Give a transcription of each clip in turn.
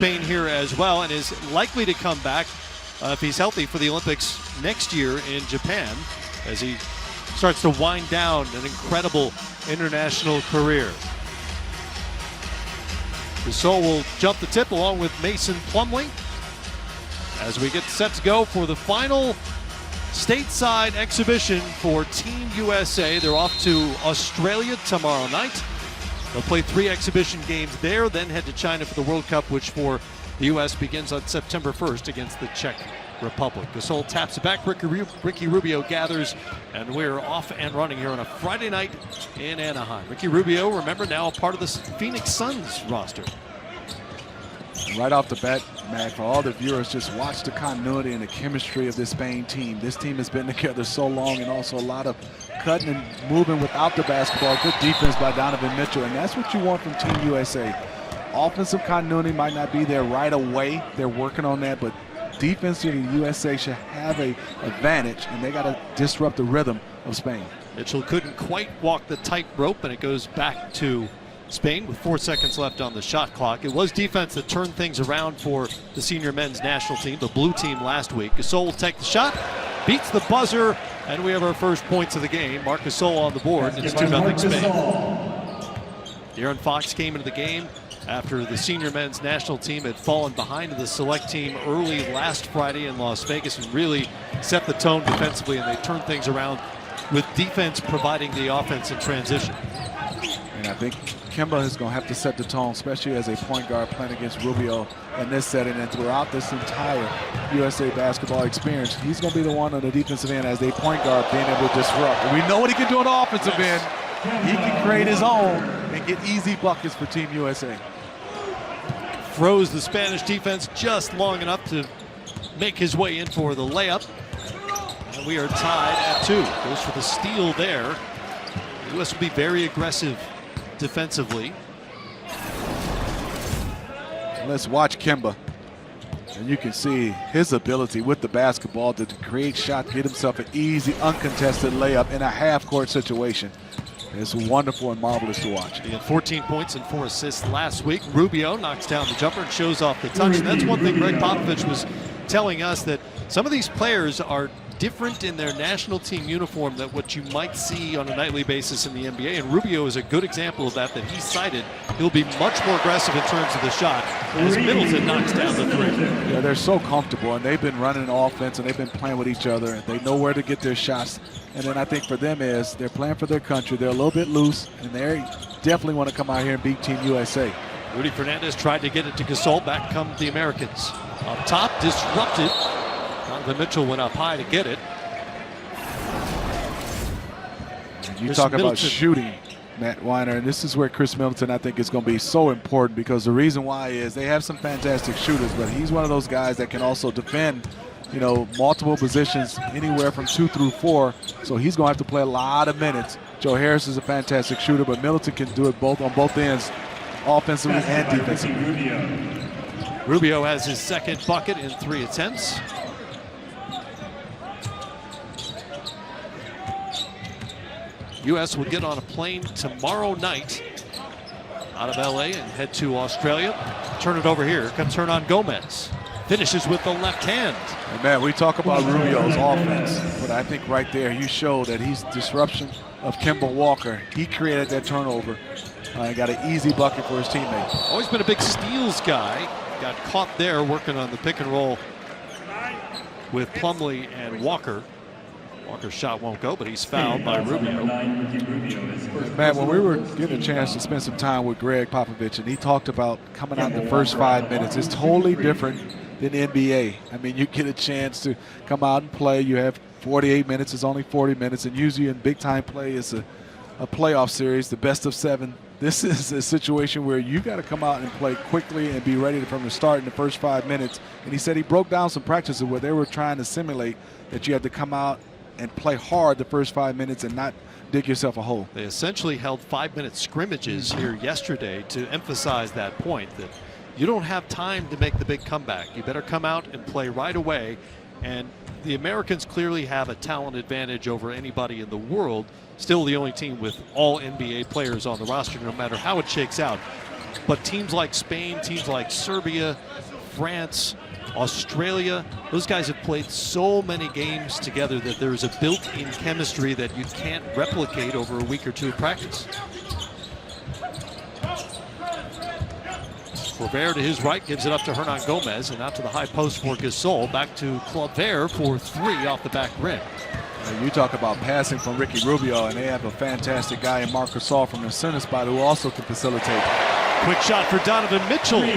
Spain here as well, and is likely to come back if he's healthy for the Olympics next year in Japan, as he starts to wind down an incredible international career. Gasol will jump the tip along with Mason Plumlee as we get set to go for the final stateside exhibition for Team USA. They're off to Australia tomorrow night. They'll play 3 exhibition games there, then head to China for the World Cup, which for the U.S. begins on September 1st against the Czech Republic. Gasol taps it back, Ricky Rubio gathers, and we're off and running here on a Friday night in Anaheim. Ricky Rubio, remember, now a part of the Phoenix Suns roster. Right off the bat, Matt, for all the viewers, just watch the continuity and the chemistry of this Spain team. This team has been together so long, and also a lot of cutting and moving without the basketball. Good defense by Donovan Mitchell, and that's what you want from Team USA. Offensive continuity might not be there right away. They're working on that, but defensively, the USA should have an advantage, and they got to disrupt the rhythm of Spain. Mitchell couldn't quite walk the tightrope, and it goes back to Spain with 4 seconds left on the shot clock. It was defense that turned things around for the senior men's national team, the blue team, last week. Gasol will take the shot, beats the buzzer, and we have our first points of the game. Marc Gasol on the board. It's 2-0 Spain. De'Aaron Fox came into the game after the senior men's national team had fallen behind the select team early last Friday in Las Vegas and really set the tone defensively, and they turned things around with defense providing the offense in transition. And I think Kemba is going to have to set the tone, especially as a point guard playing against Rubio in this setting, and throughout this entire USA basketball experience. He's going to be the one on the defensive end as a point guard being able to disrupt. And we know what he can do on the offensive end. He can create his own and get easy buckets for Team USA. Froze the Spanish defense just long enough to make his way in for the layup. And we are tied at 2. Goes for the steal there. The U.S. will be very aggressive defensively. Let's watch Kemba. And you can see his ability with the basketball to create shots, get himself an easy, uncontested layup in a half-court situation. It's wonderful and marvelous to watch. He had 14 points and 4 assists last week. Rubio knocks down the jumper and shows off the touch. And that's one thing Greg Popovich was telling us, that some of these players are different in their national team uniform than what you might see on a nightly basis in the NBA. And Rubio is a good example of that he cited. He'll be much more aggressive in terms of the shot as Middleton knocks down the 3. Yeah, they're so comfortable, and they've been running offense, and they've been playing with each other, and they know where to get their shots. And then I think for them is they're playing for their country. They're a little bit loose, and they definitely want to come out here and beat Team USA. Rudy Fernandez tried to get it to Gasol. Back come the Americans. Up top, disrupted. Donovan Mitchell went up high to get it. You talk about shooting, Matt Weiner, and this is where Chris Middleton, I think, is going to be so important, because the reason why is they have some fantastic shooters, but he's one of those guys that can also defend, you know, multiple positions, anywhere from 2 through 4. So he's going to have to play a lot of minutes. Joe Harris is a fantastic shooter, but Middleton can do it both on both ends, offensively and defensively. Rubio has his second bucket in 3 attempts. U.S. will get on a plane tomorrow night out of L.A. and head to Australia. Turn it over here. Here comes Hernan Gomez. Finishes with the left hand. And man, we talk about Rubio's offense, but I think right there you show that he's disruption of Kemba Walker. He created that turnover and got an easy bucket for his teammate. Always been a big steals guy. Got caught there working on the pick and roll with Plumlee and Walker. Walker's shot won't go, but he's fouled by Rubio. Matt, when we were getting a chance to spend some time with Greg Popovich, and he talked about coming out in the first 5 minutes, it's totally different than NBA. I mean, you get a chance to come out and play. You have 48 minutes, it's only 40 minutes, and usually in big-time play, it's a playoff series, the best of 7. This is a situation where you got to come out and play quickly and be ready from the start in the first 5 minutes. And he said he broke down some practices where they were trying to simulate that you had to come out and play hard the first 5 minutes and not dig yourself a hole. They essentially held 5-minute scrimmages here yesterday to emphasize that point, that you don't have time to make the big comeback. You better come out and play right away. And the Americans clearly have a talent advantage over anybody in the world. Still the only team with all NBA players on the roster, no matter how it shakes out. But teams like Spain, teams like Serbia, France, Australia, those guys have played so many games together that there's a built-in chemistry that you can't replicate over a week or two of practice. Claver to his right gives it up to Hernan Gomez, and out to the high post for Gasol. Back to Claver for three off the back rim. You talk about passing from Ricky Rubio, and they have a fantastic guy in Marc Gasol from the center spot who also can facilitate. Quick shot for Donovan Mitchell. He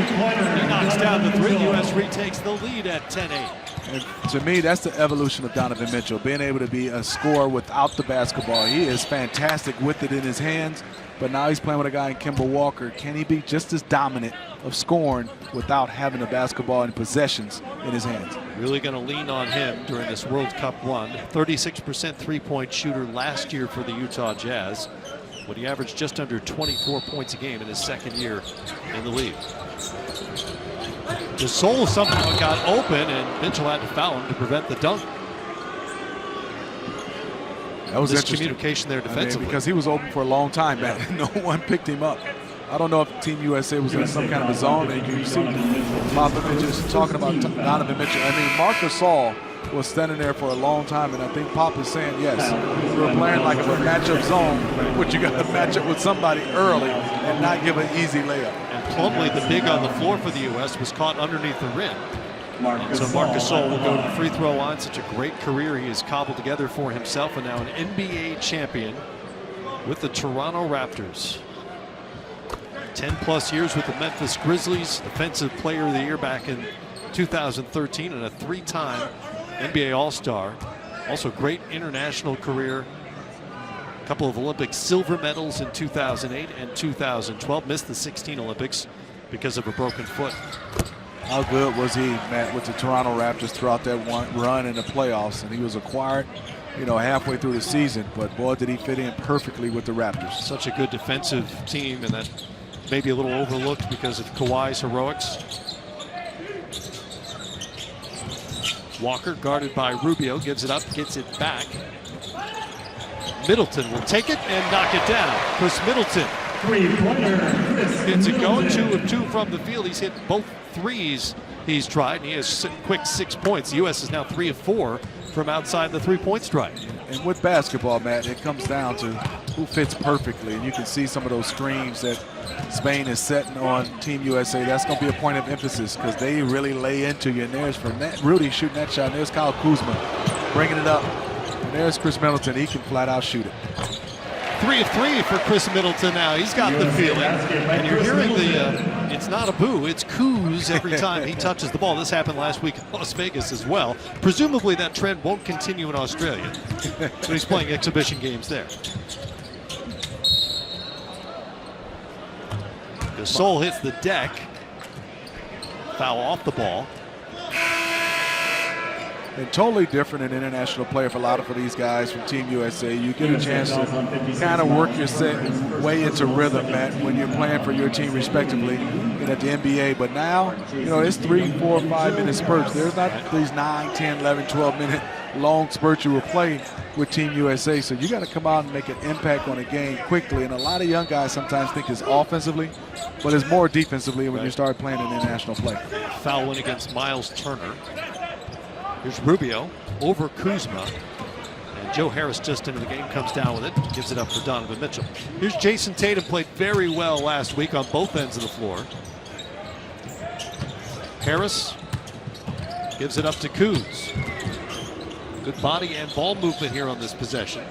knocks down the three. U.S. retakes the lead at 10-8. And to me, that's the evolution of Donovan Mitchell, being able to be a scorer without the basketball. He is fantastic with it in his hands, but now he's playing with a guy in Kemba Walker. Can he be just as dominant of scoring without having the basketball and possessions in his hands? Really going to lean on him during this World Cup run. 36% three-point shooter last year for the Utah Jazz, when he averaged just under 24 points a game in his second year in the league. Gasol somehow got open, and Mitchell had to foul him to prevent the dunk. That was interesting. Miscommunication there defensively. Because he was open for a long time, man. No one picked him up. I don't know if Team USA was in some kind of a zone. And you see Popovich just talking about Donovan Mitchell. I mean, Marc Gasol was standing there for a long time, and I think Pop is saying, yes, we're playing like a matchup zone, but you got to match up with somebody early and not give an easy layup. And Plumlee, the big on the floor for the U.S., was caught underneath the rim. And so Marc Gasol will go to the free throw line. Such a great career he has cobbled together for himself, and now an NBA champion with the Toronto Raptors. 10+ years with the Memphis Grizzlies, Defensive Player of the Year back in 2013, and a 3-time NBA All-Star. Also great international career. A couple of Olympic silver medals in 2008 and 2012. Missed the 16 Olympics because of a broken foot. How good was he, Matt, with the Toronto Raptors throughout that one run in the playoffs? And he was acquired, you know, halfway through the season, but boy, did he fit in perfectly with the Raptors. Such a good defensive team, and that maybe a little overlooked because of Kawhi's heroics. Walker guarded by Rubio, gives it up, gets it back. Middleton will take it and knock it down. Chris Middleton gets it going, 2 of 2 from the field. He's hit both threes he's tried, and he has a quick 6 points. The U.S. is now 3 of 4 from outside the three-point strike. And with basketball, Matt, it comes down to who fits perfectly. And you can see some of those screens that Spain is setting on Team USA. That's going to be a point of emphasis because they really lay into you. And there's for Rudy shooting that shot. And there's Kyle Kuzma bringing it up. And there's Chris Middleton. He can flat out shoot it. 3 of 3 for Chris Middleton now. He's got the feeling. And you're hearing the, it's not a boo, it's Kuz every time he touches the ball. This happened last week in Las Vegas as well. Presumably that trend won't continue in Australia. So he's playing exhibition games there. Gasol hits the deck. Foul off the ball. And totally different an international player for a lot of these guys from Team USA. You get a chance to kind of work your way into rhythm, Matt, when you're playing for your team respectively and at the NBA. But now, you know, it's 3, 4, 5 minute spurts. There's not these 9, 10, 11, 12 minute long spurts you will play with Team USA. So you got to come out and make an impact on a game quickly. And a lot of young guys sometimes think it's offensively, but it's more defensively when you start playing an international play. Foul win against Miles Turner. Here's Rubio over Kuzma. And Joe Harris just into the game, comes down with it, gives it up for Donovan Mitchell. Here's Jason Tatum, played very well last week on both ends of the floor. Harris gives it up to Kuz. Good body and ball movement here on this possession.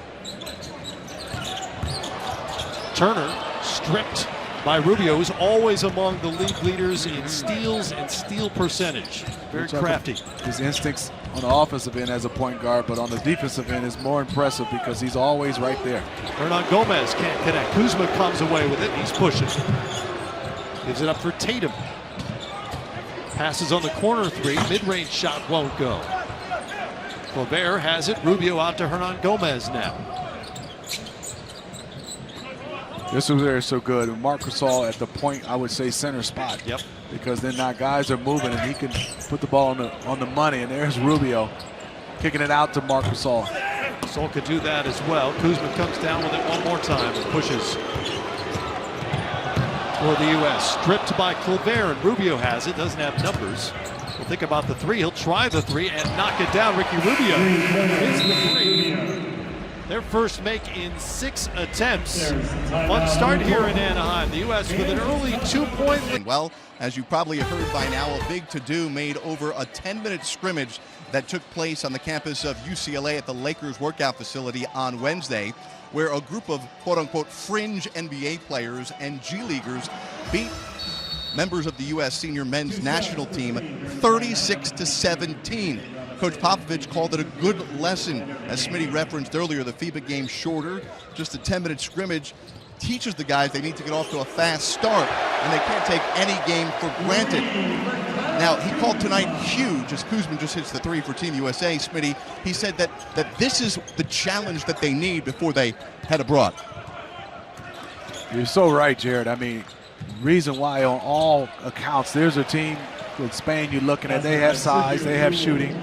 Turner stripped by Rubio, who's always among the league leaders in steals and steal percentage. Very crafty. His instincts on the offensive end as a point guard, but on the defensive end is more impressive because he's always right there. Hernan Gomez can't connect. Kuzma comes away with it. He's pushing. Gives it up for Tatum. Passes on the corner three. Mid-range shot won't go. Claver has it. Rubio out to Hernan Gomez now. This was there so good. Marc Gasol at the point, I would say center spot. Yep. Because then now guys are moving and he can put the ball on the money. And there's Rubio kicking it out to Marc Gasol. Gasol could do that as well. Kuzma comes down with it one more time and pushes. for the U.S. Stripped by Colbert, and Rubio has it, doesn't have numbers. We'll think about the three. He'll try the three and knock it down. Ricky Rubio hits the three. Their first make in 6 attempts. Fun start here in Anaheim. The U.S. with an early 2-point lead. Well, as you probably heard by now, a big to-do made over a 10-minute scrimmage that took place on the campus of UCLA at the Lakers workout facility on Wednesday, where a group of quote-unquote fringe NBA players and G Leaguers beat members of the U.S. senior men's national team 36-17. Coach Popovich called it a good lesson. As Smitty referenced earlier, the FIBA game shorter, just a 10-minute scrimmage, teaches the guys they need to get off to a fast start, and they can't take any game for granted. Now, he called tonight huge as Kuzman just hits the three for Team USA. Smitty, he said that this is the challenge that they need before they head abroad. You're so right, Jared. I mean, reason why on all accounts, there's a team with Spain you're looking at. They have size, they have shooting,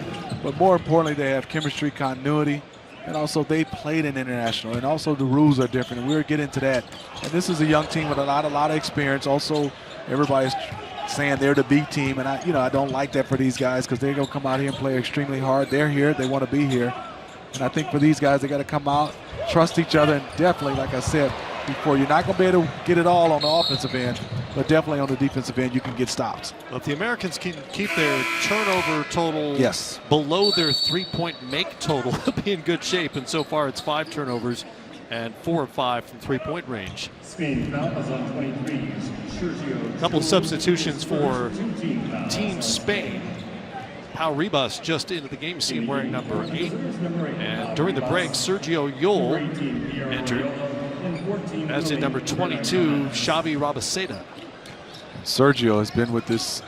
but more importantly, they have chemistry, continuity, and also they played in international, and also the rules are different, and we'll get into that. And this is a young team with a lot of experience. Also, everybody's saying they're the B team, and I don't like that for these guys because they're going to come out here and play extremely hard. They're here, they want to be here, and I think for these guys, they got to come out, trust each other, and definitely, like I said before, you're not going to be able to get it all on the offensive end, but definitely on the defensive end, you can get stops. Well, if the Americans can keep their turnover total below their 3-point make total, they'll be in good shape. And so far, it's 5 turnovers and 4 of 5 from 3-point range. A couple of substitutions for Team Spain. Pau Ribas just into the game scene wearing number 8. And during the break, Sergio Yul entered, as did number 22, Xavi Rabaseda. Sergio has been with this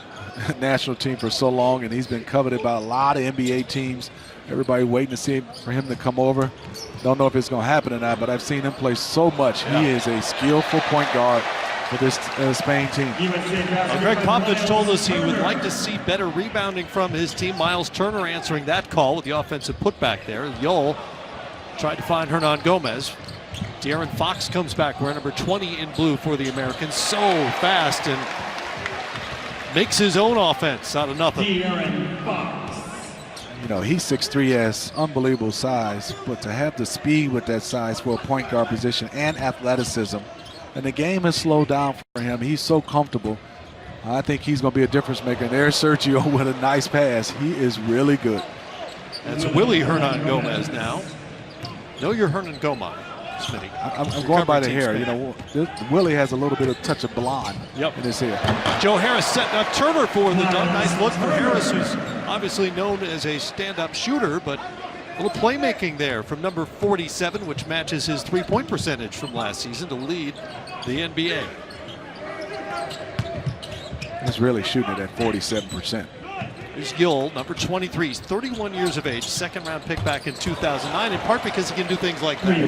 national team for so long, and he's been coveted by a lot of NBA teams. Everybody waiting to see for him to come over. Don't know if it's going to happen or not, but I've seen him play so much. Yeah. He is a skillful point guard for this Spain team. Greg Popovich told us he would like to see better rebounding from his team. Miles Turner answering that call with the offensive putback there. Yol tried to find Hernan Gomez. De'Aaron Fox comes back wearing number 20 in blue for the Americans. So fast and makes his own offense out of nothing. You know, he's 6'3", has unbelievable size, but to have the speed with that size for a point guard position and athleticism, and the game has slowed down for him. He's so comfortable. I think he's going to be a difference maker. And there's Sergio with a nice pass. He is really good. That's Willie Hernan Gomez now. Know your Hernan Gomez, Smitty. I'm going by the hair. Spain. You know, Willie has a little bit of touch of blonde in his hair. Joe Harris setting up Turner for the dunk. Nice look for Harris, who's obviously known as a stand-up shooter, but a little playmaking there from number 47, which matches his 3-point percentage from last season to lead the NBA. He's really shooting it at 47%. Here's Yul, number 23. He's 31 years of age, second-round pick back in 2009, in part because he can do things like that.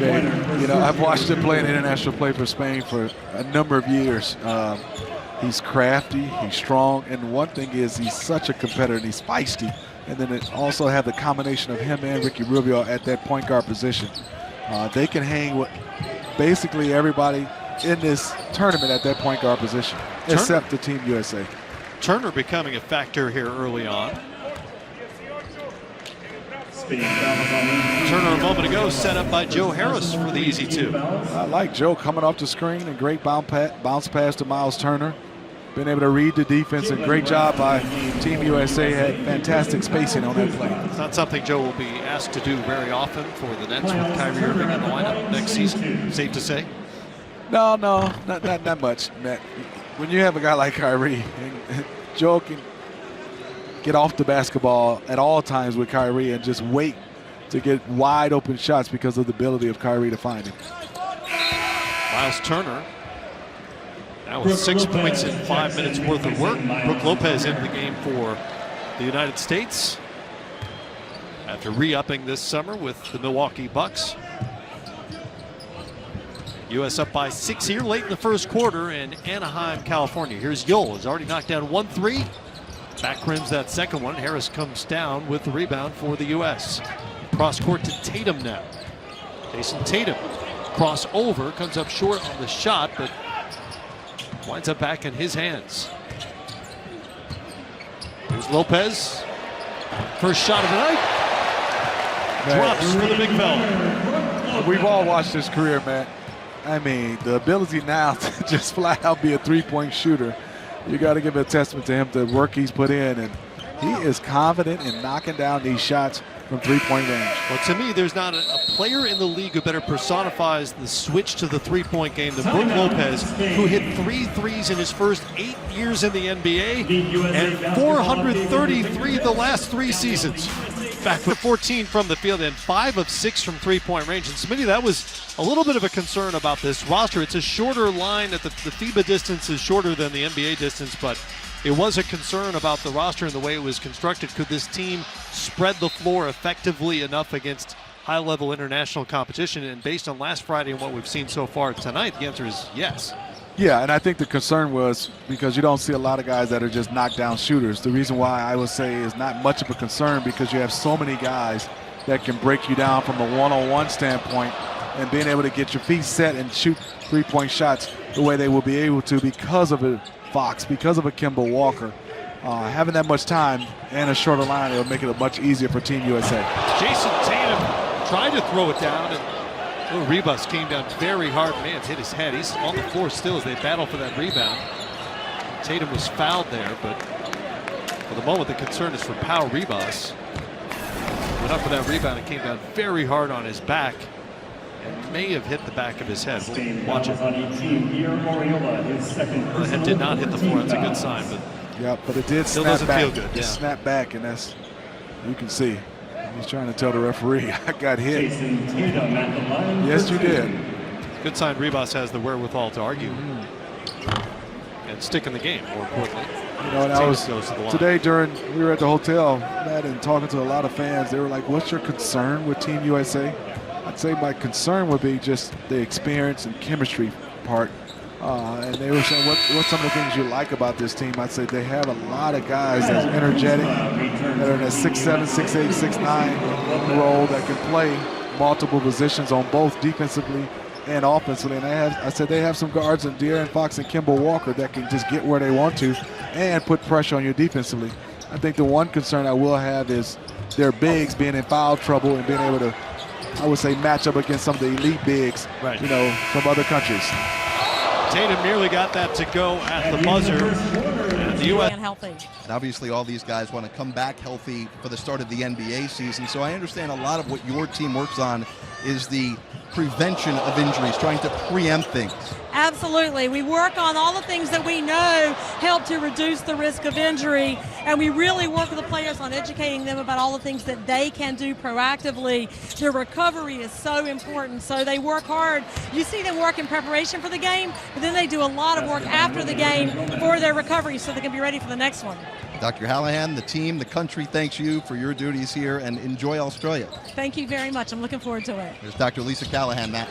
You know, I've watched him play an international play for Spain for a number of years. He's crafty, he's strong, and one thing is he's such a competitor, and he's feisty. And then it also have the combination of him and Ricky Rubio at that point guard position. They can hang with basically everybody in this tournament at that point guard position, except the Team USA. Turner becoming a factor here early on. Turner a moment ago set up by Joe Harris for the easy 2. I like Joe coming off the screen, and great bounce pass to Miles Turner. Been able to read the defense, and great job by Team USA. Had fantastic spacing on that play. It's not something Joe will be asked to do very often for the Nets with Kyrie Irving in the lineup next season, safe to say? No, not much, Matt. When you have a guy like Kyrie, and Joe can get off the basketball at all times with Kyrie and just wait to get wide open shots because of the ability of Kyrie to find him. Miles Turner now with 6 points in 5 minutes worth of work. Brook Lopez into the game for the United States after re-upping this summer with the Milwaukee Bucks. U.S. up by 6 here late in the first quarter in Anaheim, California. Here's Yul, has already knocked down 1 3. Back rims that second one. Harris comes down with the rebound for the U.S. Cross court to Tatum now. Jason Tatum cross over, comes up short on the shot, but winds up back in his hands. Here's Lopez. First shot of the night. Drops for the big fella. We've all watched his career, man. I mean, the ability now to just flat out be a three-point shooter, you got to give a testament to him, the work he's put in, and he is confident in knocking down these shots from three-point range. Well, to me, there's not a player in the league who better personifies the switch to the three-point game than Brook Lopez, who hit 3 threes in his first 8 years in the NBA and 433 the last 3 seasons. Back with 14 from the field and 5 of 6 from three-point range. And Smitty, that was a little bit of a concern about this roster. It's a shorter line. The FIBA distance is shorter than the NBA distance, but it was a concern about the roster and the way it was constructed. Could this team spread the floor effectively enough against high-level international competition? And based on last Friday and what we've seen so far tonight, the answer is yes. Yeah, and I think the concern was because you don't see a lot of guys that are just knockdown shooters. The reason why I would say is not much of a concern because you have so many guys that can break you down from a one-on-one standpoint, and being able to get your feet set and shoot three-point shots the way they will be able to because of a Fox, because of a Kemba Walker. Having that much time and a shorter line, it'll make it much easier for Team USA. Jason Tatum tried to throw it down, and Ribas came down very hard. Man, hit his head. He's on the floor still as they battle for that rebound. Tatum was fouled there, but for the moment, the concern is for Pau Ribas. Went up for that rebound and came down very hard on his back and may have hit the back of his head. We'll watch it. The head did not hit the floor. That's a good sign, but yeah, but it did still snap doesn't back. feel good. It snapped back, and that's, you can see. He's trying to tell the referee, I got hit. Yes, you did. Good sign Ribas has the wherewithal to argue and stick in the game, more importantly. You know, and I was today we were at the hotel, Matt, and talking to a lot of fans. They were like, what's your concern with Team USA? I'd say my concern would be just the experience and chemistry part. And they were saying, what's some of the things you like about this team? I'd say they have a lot of guys that's energetic, that are in a 6'7", 6'8", 6'9" role that can play multiple positions on both defensively and offensively. And I said they have some guards in De'Aaron Fox and Kemba Walker that can just get where they want to and put pressure on you defensively. I think the one concern I will have is their bigs being in foul trouble and being able to, I would say, match up against some of the elite bigs, right, you know, from other countries. Tatum nearly got that to go at the buzzer. And the U.S. And obviously all these guys want to come back healthy for the start of the NBA season. So I understand a lot of what your team works on is the prevention of injuries, trying to preempt things. Absolutely. We work on all the things that we know help to reduce the risk of injury, and we really work with the players on educating them about all the things that they can do proactively. Their recovery is so important, so they work hard. You see them work in preparation for the game, but then they do a lot of work after the game for their recovery so they can be ready for the next one. Dr. Hallahan, the team, the country thanks you for your duties here, and enjoy Australia. Thank you very much. I'm looking forward to it. There's Dr. Lisa Callahan, Matt.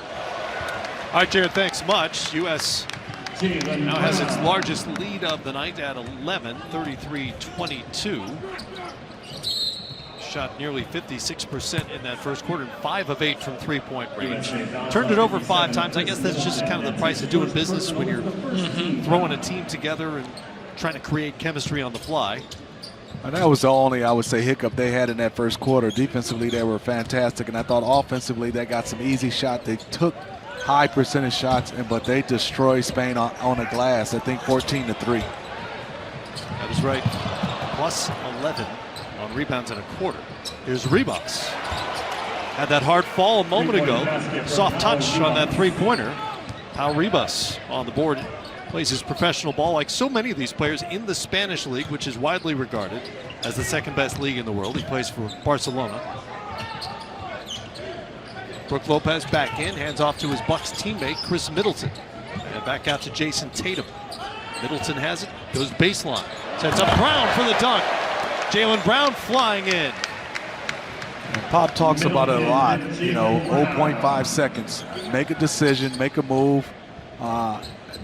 All right, Jared, thanks much. U.S. now has its largest lead of the night at 11, 33-22. Shot nearly 56% in that first quarter, 5 of 8 from three-point range. Turned it over 5 times. I guess that's just kind of the price of doing business when you're throwing a team together and trying to create chemistry on the fly. And that was the only, I would say, hiccup they had in that first quarter. Defensively, they were fantastic, and I thought offensively they got some easy shots. They took high percentage shots, but they destroyed Spain on the glass. I think 14-3. That is right. Plus 11 on rebounds in a quarter. Here's Ribas. Had that hard fall a moment ago. Soft touch on that three-pointer. Pau Ribas on the board. Plays his professional ball like so many of these players in the Spanish league, which is widely regarded as the second best league in the world. He plays for Barcelona. Brook Lopez back in, hands off to his Bucks teammate, Chris Middleton. And back out to Jason Tatum. Middleton has it, goes baseline. Sets up Brown for the dunk. Jaylen Brown flying in. And Pop talks about it a lot, you know, 0.5 seconds. Make a decision, make a move,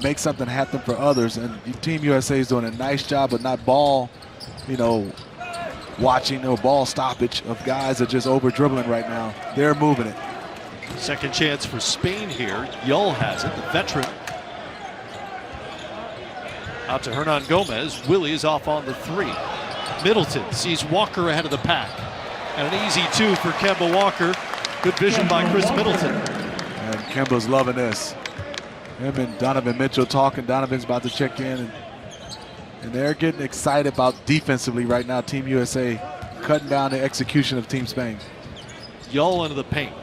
make something happen for others. And Team USA is doing a nice job of not ball, you know, watching or ball stoppage of guys that are just over dribbling right now. They're moving it. Second chance for Spain here. Yull has it, the veteran. Out to Hernan Gomez. Willie is off on the 3. Middleton sees Walker ahead of the pack. And an easy 2 for Kemba Walker. Good vision by Chris Middleton. And Kemba's loving this. Him and Donovan Mitchell talking. Donovan's about to check in. And they're getting excited about defensively right now. Team USA cutting down the execution of Team Spain. Yull into the paint.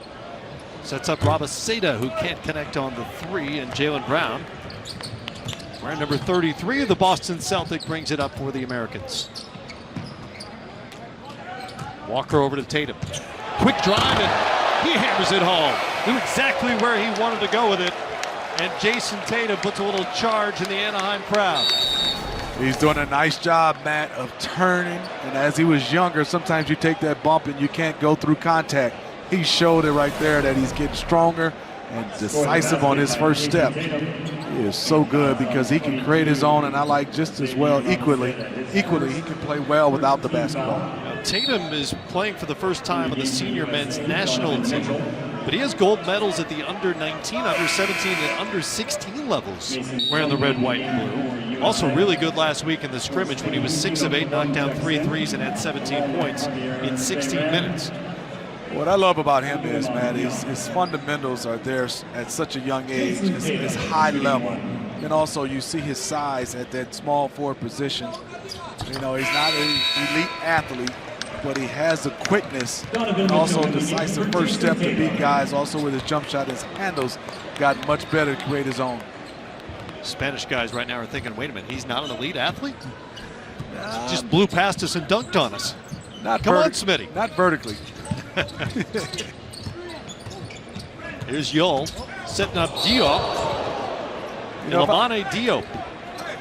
Sets up Rabaseda, who can't connect on the 3. And Jaylen Brown, wearing number 33 of the Boston Celtic, brings it up for the Americans. Walker over to Tatum. Quick drive, and he hammers it home. Knew exactly where he wanted to go with it. And Jason Tatum puts a little charge in the Anaheim crowd. He's doing a nice job, Matt, of turning. And as he was younger, sometimes you take that bump and you can't go through contact. He showed it right there that he's getting stronger and decisive on his first step. He is so good because he can create his own, and I like just as well equally he can play well without the basketball. Now, Tatum is playing for the first time on the senior men's national team, but he has gold medals at the under 19, under 17, and under 16 levels wearing the red, white, and blue. Also really good last week in the scrimmage when he was 6 of 8, knocked down 3 threes, and had 17 points in 16 minutes. What I love about him is, man, his fundamentals are there at such a young age. It's high level. And also you see his size at that small forward position. You know, he's not an elite athlete, but he has the quickness and also decisive first step to beat guys. Also with his jump shot, his handles got much better to create his own. Spanish guys right now are thinking, wait a minute, he's not an elite athlete? Just blew past us and dunked on us. Come on, Smitty. Not vertically. Here's Yull setting up Diop. Lamane Diop.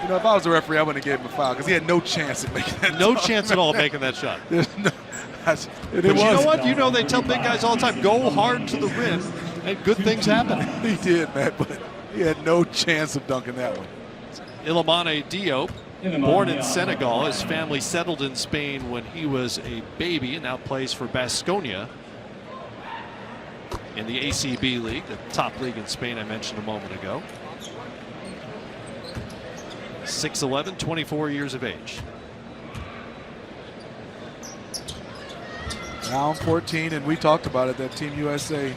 You know, if I was a referee, I wouldn't have gave him a foul because he had no chance at making that. No chance at all making that shot. But you know what? You know they tell big guys all the time, go hard to the rim, and good things happen. He did, man, but he had no chance of dunking that one. Ilamane Diop, born in Senegal. His family settled in Spain when he was a baby and now plays for Baskonia in the ACB League, the top league in Spain I mentioned a moment ago. 6'11", 24 years of age. Down 14, and we talked about it, that Team USA,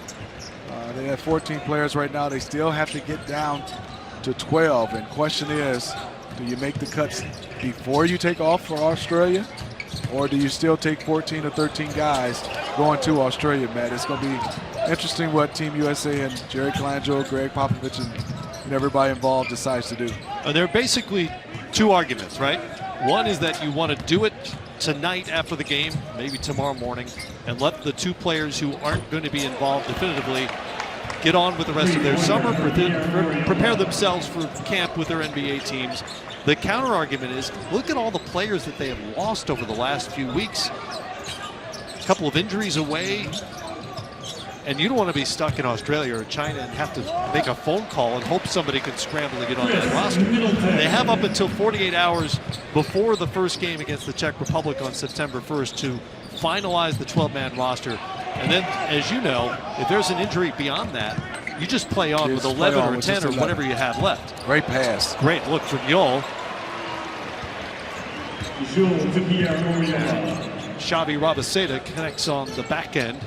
they have 14 players right now. They still have to get down to 12, and question is, do you make the cuts before you take off for Australia, or do you still take 14 or 13 guys going to Australia, Matt? It's going to be interesting what Team USA and Jerry Colangelo, Greg Popovich, and everybody involved decides to do. There are basically two arguments, right? One is that you want to do it tonight after the game, maybe tomorrow morning, and let the two players who aren't going to be involved definitively get on with the rest of their summer, prepare themselves for camp with their NBA teams. The counter argument is, look at all the players that they have lost over the last few weeks. A couple of injuries away, and you don't want to be stuck in Australia or China and have to make a phone call and hope somebody can scramble to get on that roster. They have up until 48 hours before the first game against the Czech Republic on September 1st to finalize the 12-man roster. And then, as you know, if there's an injury beyond that, you just play on with 11 or 10 or whatever you have left. Great pass. Great look from Yull. Xavi Rabaseda connects on the back end.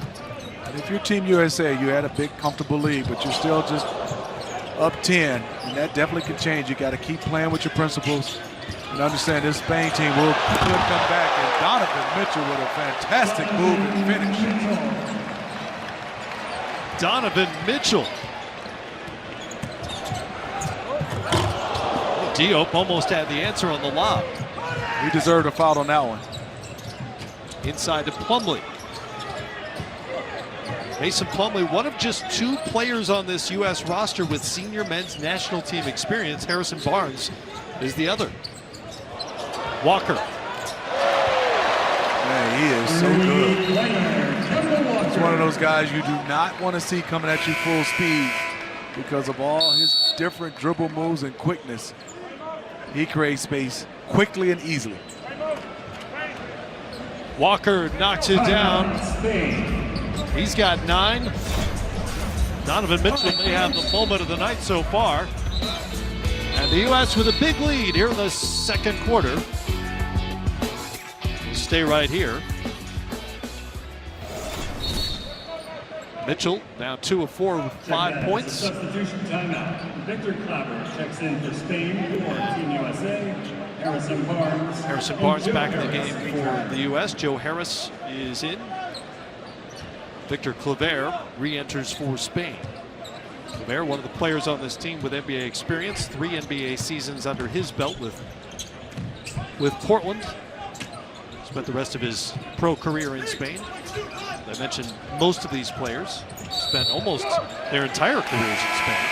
And if you're Team USA, you had a big, comfortable lead, but you're still just up 10, and that definitely can change. You got to keep playing with your principles and understand this Spain team will come back. And Donovan Mitchell with a fantastic move and finish. Donovan Mitchell. Diop almost had the answer on the lob. He deserved a foul on that one. Inside to Plumlee. Mason Plumlee, one of just two players on this U.S. roster with senior men's national team experience. Harrison Barnes is the other. Walker. Man, he is so good. He's one of those guys you do not want to see coming at you full speed because of all his different dribble moves and quickness. He creates space quickly and easily. Walker knocks it down. He's got 9. Donovan Mitchell may have the moment of the night so far And the U.S. with a big lead here in the second quarter. We'll stay right here. Mitchell now 2 of 4 with 5 points. Substitution timeout. Victor Claver checks in for Spain for Team USA. Harrison Barnes back in the game for the U.S. Joe Harris is in. Victor Claver re-enters for Spain. Claver, one of the players on this team with NBA experience, 3 NBA seasons under his belt with Portland. Spent the rest of his pro career in Spain. As I mentioned, most of these players spent almost their entire careers in Spain.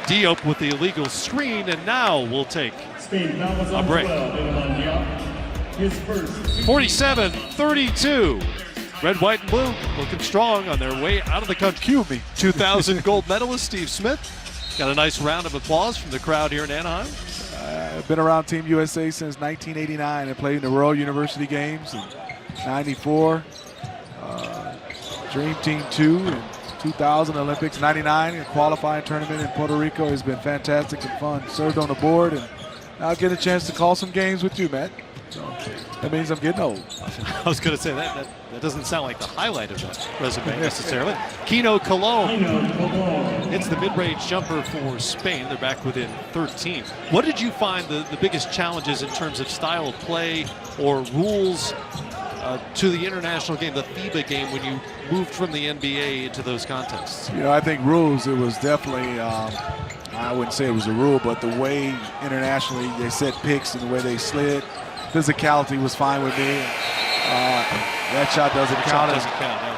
Diop with the illegal screen, and now we'll take a break. 47-32. Red, white, and blue looking strong on their way out of the country. Cue me. 2000 gold medalist Steve Smith. Got a nice round of applause from the crowd here in Anaheim. I've been around Team USA since 1989 and played in the Royal University Games in 94. Dream Team 2 in 2000 Olympics, 99 a qualifying tournament in Puerto Rico has been fantastic and fun. Served on the board, and now I get a chance to call some games with you, Matt. So that means I'm getting old. I was going to say that doesn't sound like the highlight of that resume necessarily. Kino Colón hits the mid-range jumper for Spain. They're back within 13. What did you find the biggest challenges in terms of style of play or rules to the international game, the FIBA game, when you moved from the NBA into those contests? You know, I think rules, it was definitely, I wouldn't say it was a rule, but the way internationally they set picks and the way they slid, physicality was fine with me. That shot doesn't count.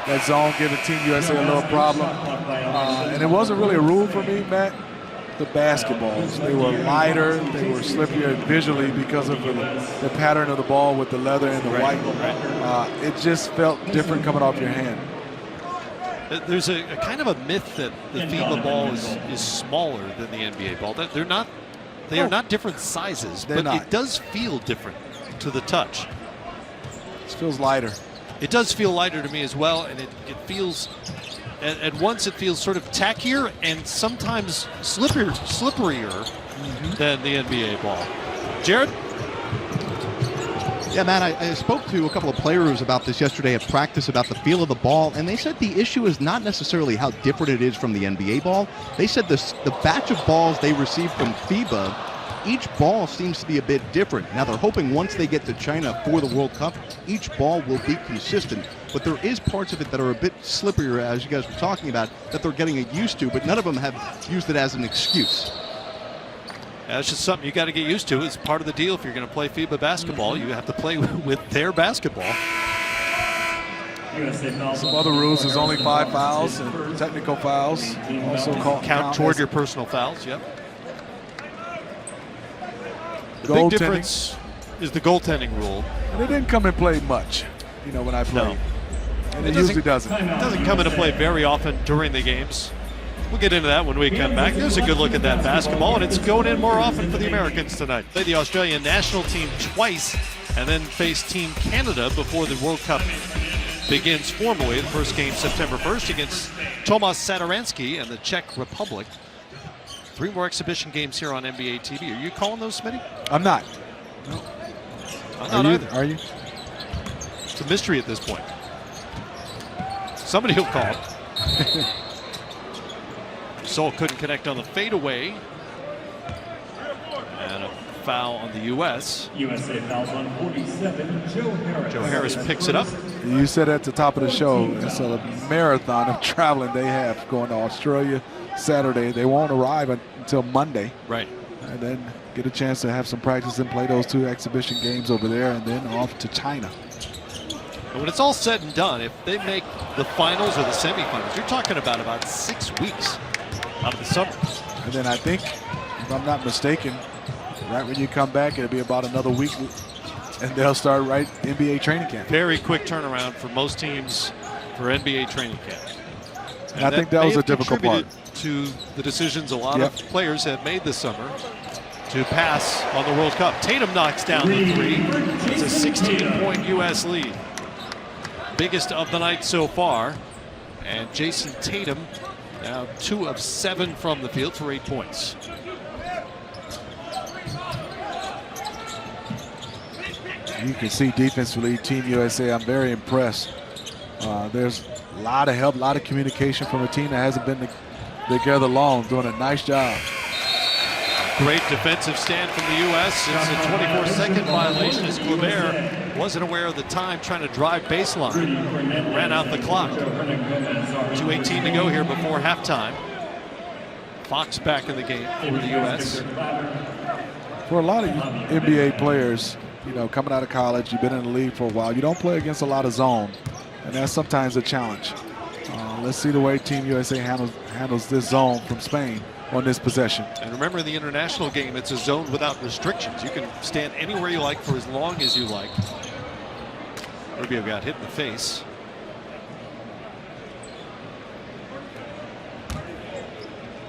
That zone giving Team USA a little problem. And it wasn't really a rule for me, Matt. The basketballs, they were lighter, they were slipperier visually because of the pattern of the ball with the leather and the white. It just felt different coming off your hand. There's a kind of a myth that the FIBA ball is smaller than the NBA ball. They are not different sizes, but it does feel different to the touch. It feels lighter. It does feel lighter to me as well, and it feels, at once it feels sort of tackier and sometimes slipperier than the NBA ball. Jared? Yeah, Matt, I spoke to a couple of players about this yesterday at practice about the feel of the ball, and they said the issue is not necessarily how different it is from the NBA ball. They said the batch of balls they received from FIBA, each ball seems to be a bit different. Now they're hoping once they get to China for the World Cup, each ball will be consistent. But there is parts of it that are a bit slipperier, as you guys were talking about, that they're getting used to, but none of them have used it as an excuse. That's just something you got to get used to. It's part of the deal. If you're going to play FIBA basketball, you have to play with their basketball. Some other rules, there's only 5 fouls and technical fouls. Also count toward your personal fouls, yep. The big difference is the goaltending rule. And it didn't come and play much, you know, when I played. No. And it usually doesn't. It doesn't come into play very often during the games. We'll get into that when we come back. There's a good look at that basketball, and it's going in more often for the Americans tonight. Play the Australian national team twice and then face Team Canada before the World Cup begins formally. The first game September 1st against Tomas Satoransky and the Czech Republic. 3 more exhibition games here on NBA TV. Are you calling those, Smitty? I'm not. No. I'm not either. Are you? It's a mystery at this point. Somebody will call. Sol couldn't connect on the fadeaway. And a foul on the U.S. USA fouls on 47, Joe Harris. Joe Harris picks it up. You said at the top of the show, it's a marathon of traveling they have going to Australia Saturday. They won't arrive until Monday. Right. And then get a chance to have some practice and play those 2 exhibition games over there and then off to China. And when it's all said and done, if they make the finals or the semifinals, you're talking about 6 weeks out of the summer. And then I think, if I'm not mistaken, right when you come back, it'll be about another week and they'll start NBA training camp. Very quick turnaround for most teams for NBA training camp. And I think that was a difficult part. To the decisions a lot of players have made this summer to pass on the World Cup. Tatum knocks down the 3. It's a 16-point U.S. lead. Biggest of the night so far. And Jason Tatum now 2 of 7 from the field for 8 points. you can see defensively, Team USA, I'm very impressed. There's a lot of help, a lot of communication from a team that hasn't been together long, doing a nice job. Great defensive stand from the U.S. It's a 24-second violation as Gobert wasn't aware of the time, trying to drive baseline. Ran out the clock. 2:18 to go here before halftime. Fox back in the game for the U.S. For a lot of NBA players, you know, coming out of college, you've been in the league for a while, you don't play against a lot of zone, and that's sometimes a challenge. Let's see the way Team USA handles this zone from Spain on this possession. And remember, in the international game, it's a zone without restrictions. You can stand anywhere you like for as long as you like. Rubio got hit in the face.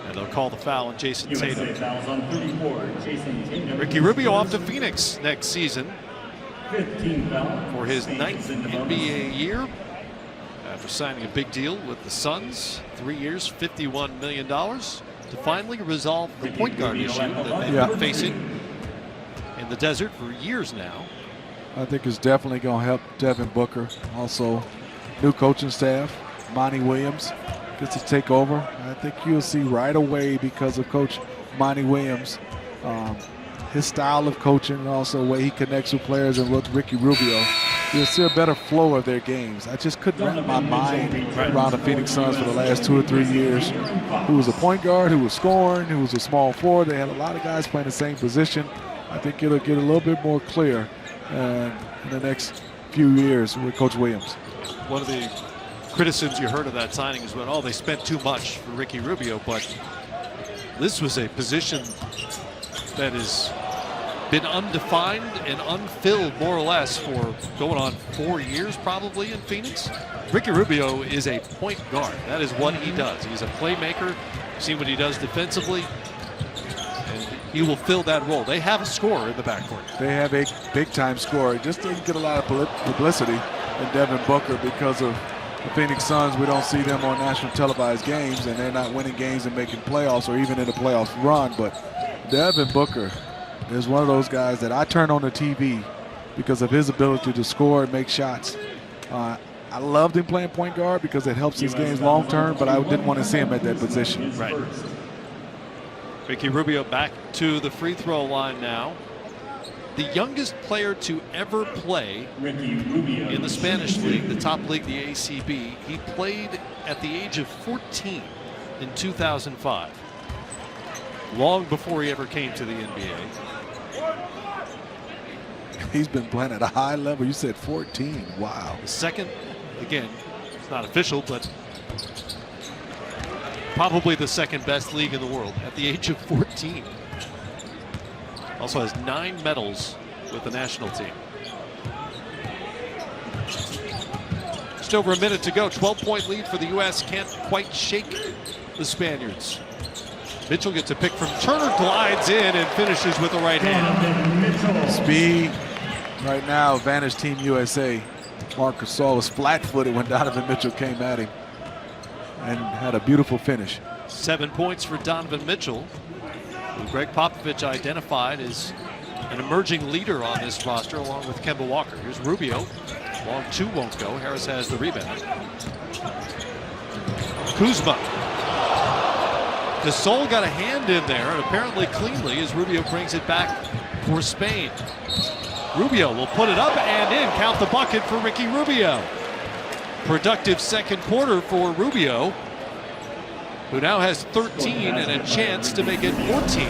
And they'll call the foul on Jason Tatum. Ricky Rubio off to Phoenix next season for his 9th NBA year, after signing a big deal with the Suns, 3 years, $51 million, to finally resolve the point guard issue that they've been facing in the desert for years now. I think it's definitely going to help Devin Booker. Also, new coaching staff, Monty Williams gets to take over. I think you'll see right away, because of Coach Monty Williams, his style of coaching, and also the way he connects with players, and with Ricky Rubio, you'll see a better flow of their games. I just couldn't wrap my mind around the Phoenix Suns for the last 2 or 3 years. Who was a point guard, who was scoring, who was a small forward. They had a lot of guys playing the same position. I think it'll get a little bit more clear in the next few years with Coach Williams. One of the criticisms you heard of that signing is when, oh, they spent too much for Ricky Rubio, but this was a position that has been undefined and unfilled more or less for going on 4 years probably in Phoenix. Ricky Rubio is a point guard. That is what he does. He's a playmaker. See what he does defensively, and he will fill that role. They have a scorer in the backcourt. They have a big-time scorer. Just didn't get a lot of publicity in Devin Booker because of the Phoenix Suns. We don't see them on national televised games, and they're not winning games and making playoffs or even in the playoff run. But Devin Booker is one of those guys that I turn on the TV because of his ability to score and make shots. I loved him playing point guard because it helps his games long term, but I didn't want to see him at that position. Right. Ricky Rubio back to the free throw line now. The youngest player to ever play in the Spanish league, the top league, the ACB. He played at the age of 14 in 2005, long before he ever came to the NBA. He's been playing at a high level. You said 14. Wow. The second, again, it's not official, but probably the second best league in the world at the age of 14. Also has 9 medals with the national team. Just over a minute to go. 12-point lead for the U.S. Can't quite shake the Spaniards. Mitchell gets a pick from Turner, glides in and finishes with the right hand. Speed right now, advantage Team USA. Marc Gasol was flat-footed when Donovan Mitchell came at him and had a beautiful finish. 7 points for Donovan Mitchell, who Greg Popovich identified as an emerging leader on this roster, along with Kemba Walker. Here's Rubio. Long 2 won't go. Harris has the rebound. Kuzma. Gasol got a hand in there, and apparently cleanly, as Rubio brings it back for Spain. Rubio will put it up and in. Count the bucket for Ricky Rubio. Productive second quarter for Rubio, who now has 13 and a chance to make it 14.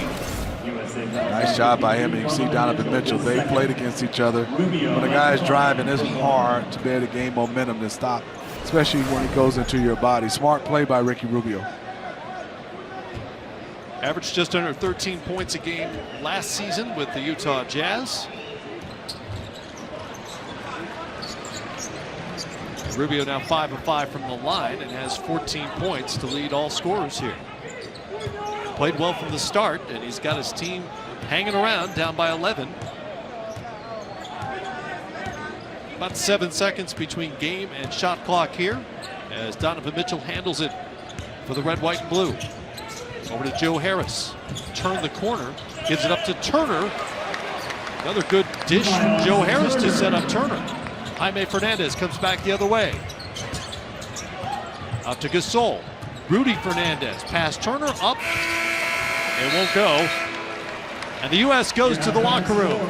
Nice job by him. And you see Donovan Mitchell. They played against each other. When a guy's driving, it's hard to be able to gain momentum to stop, especially when he goes into your body. Smart play by Ricky Rubio. Averaged just under 13 points a game last season with the Utah Jazz. Rubio now 5 of 5 from the line and has 14 points to lead all scorers here. Played well from the start, and he's got his team hanging around, down by 11. About 7 seconds between game and shot clock here as Donovan Mitchell handles it for the red, white, and blue. Over to Joe Harris. Turn the corner, gives it up to Turner. Another good dish from Joe Harris to set up Turner. Jaime Fernandez comes back the other way. Out to Gasol. Rudy Fernandez. Pass Turner up. It won't go. And the U.S. goes to the locker room.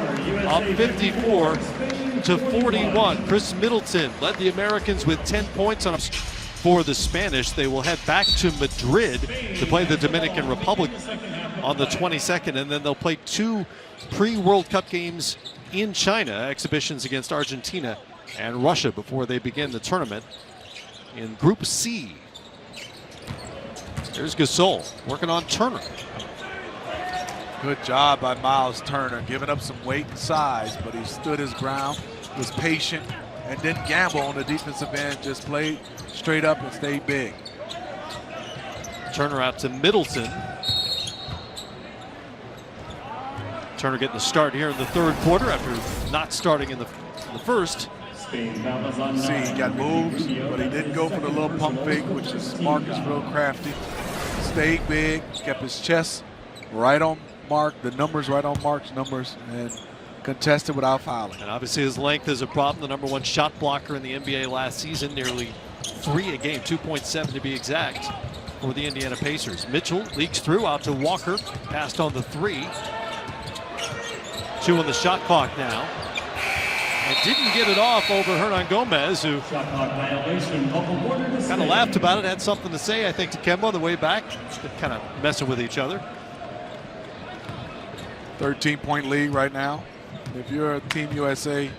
Up 54-41. Chris Middleton led the Americans with 10 points on for the Spanish. They will head back to Madrid to play the Dominican Republic on the 22nd, and then they'll play 2 pre-World Cup games in China, exhibitions against Argentina and Russia before they begin the tournament in Group C. There's Gasol working on Turner. Good job by Miles Turner, giving up some weight and size, but he stood his ground, was patient, and didn't gamble on the defensive end, just played straight up and stayed big. Turner out to Middleton. Turner getting the start here in the third quarter after not starting in the first. See, he got moves, but he didn't go for the little pump fake, which is smart, is real crafty. Stayed big, kept his chest right on mark, the numbers right on Mark's numbers, and contested without fouling. And obviously his length is a problem. The #1 shot blocker in the NBA last season, nearly 3 a game, 2.7 to be exact, for the Indiana Pacers. Mitchell leaks through out to Walker, passed on the 3. 2 on the shot clock now. And didn't get it off over Hernan Gomez, who kind of laughed about it, had something to say, I think, to Kemba on the way back. They're kind of messing with each other. 13-point lead right now. If you're a Team USA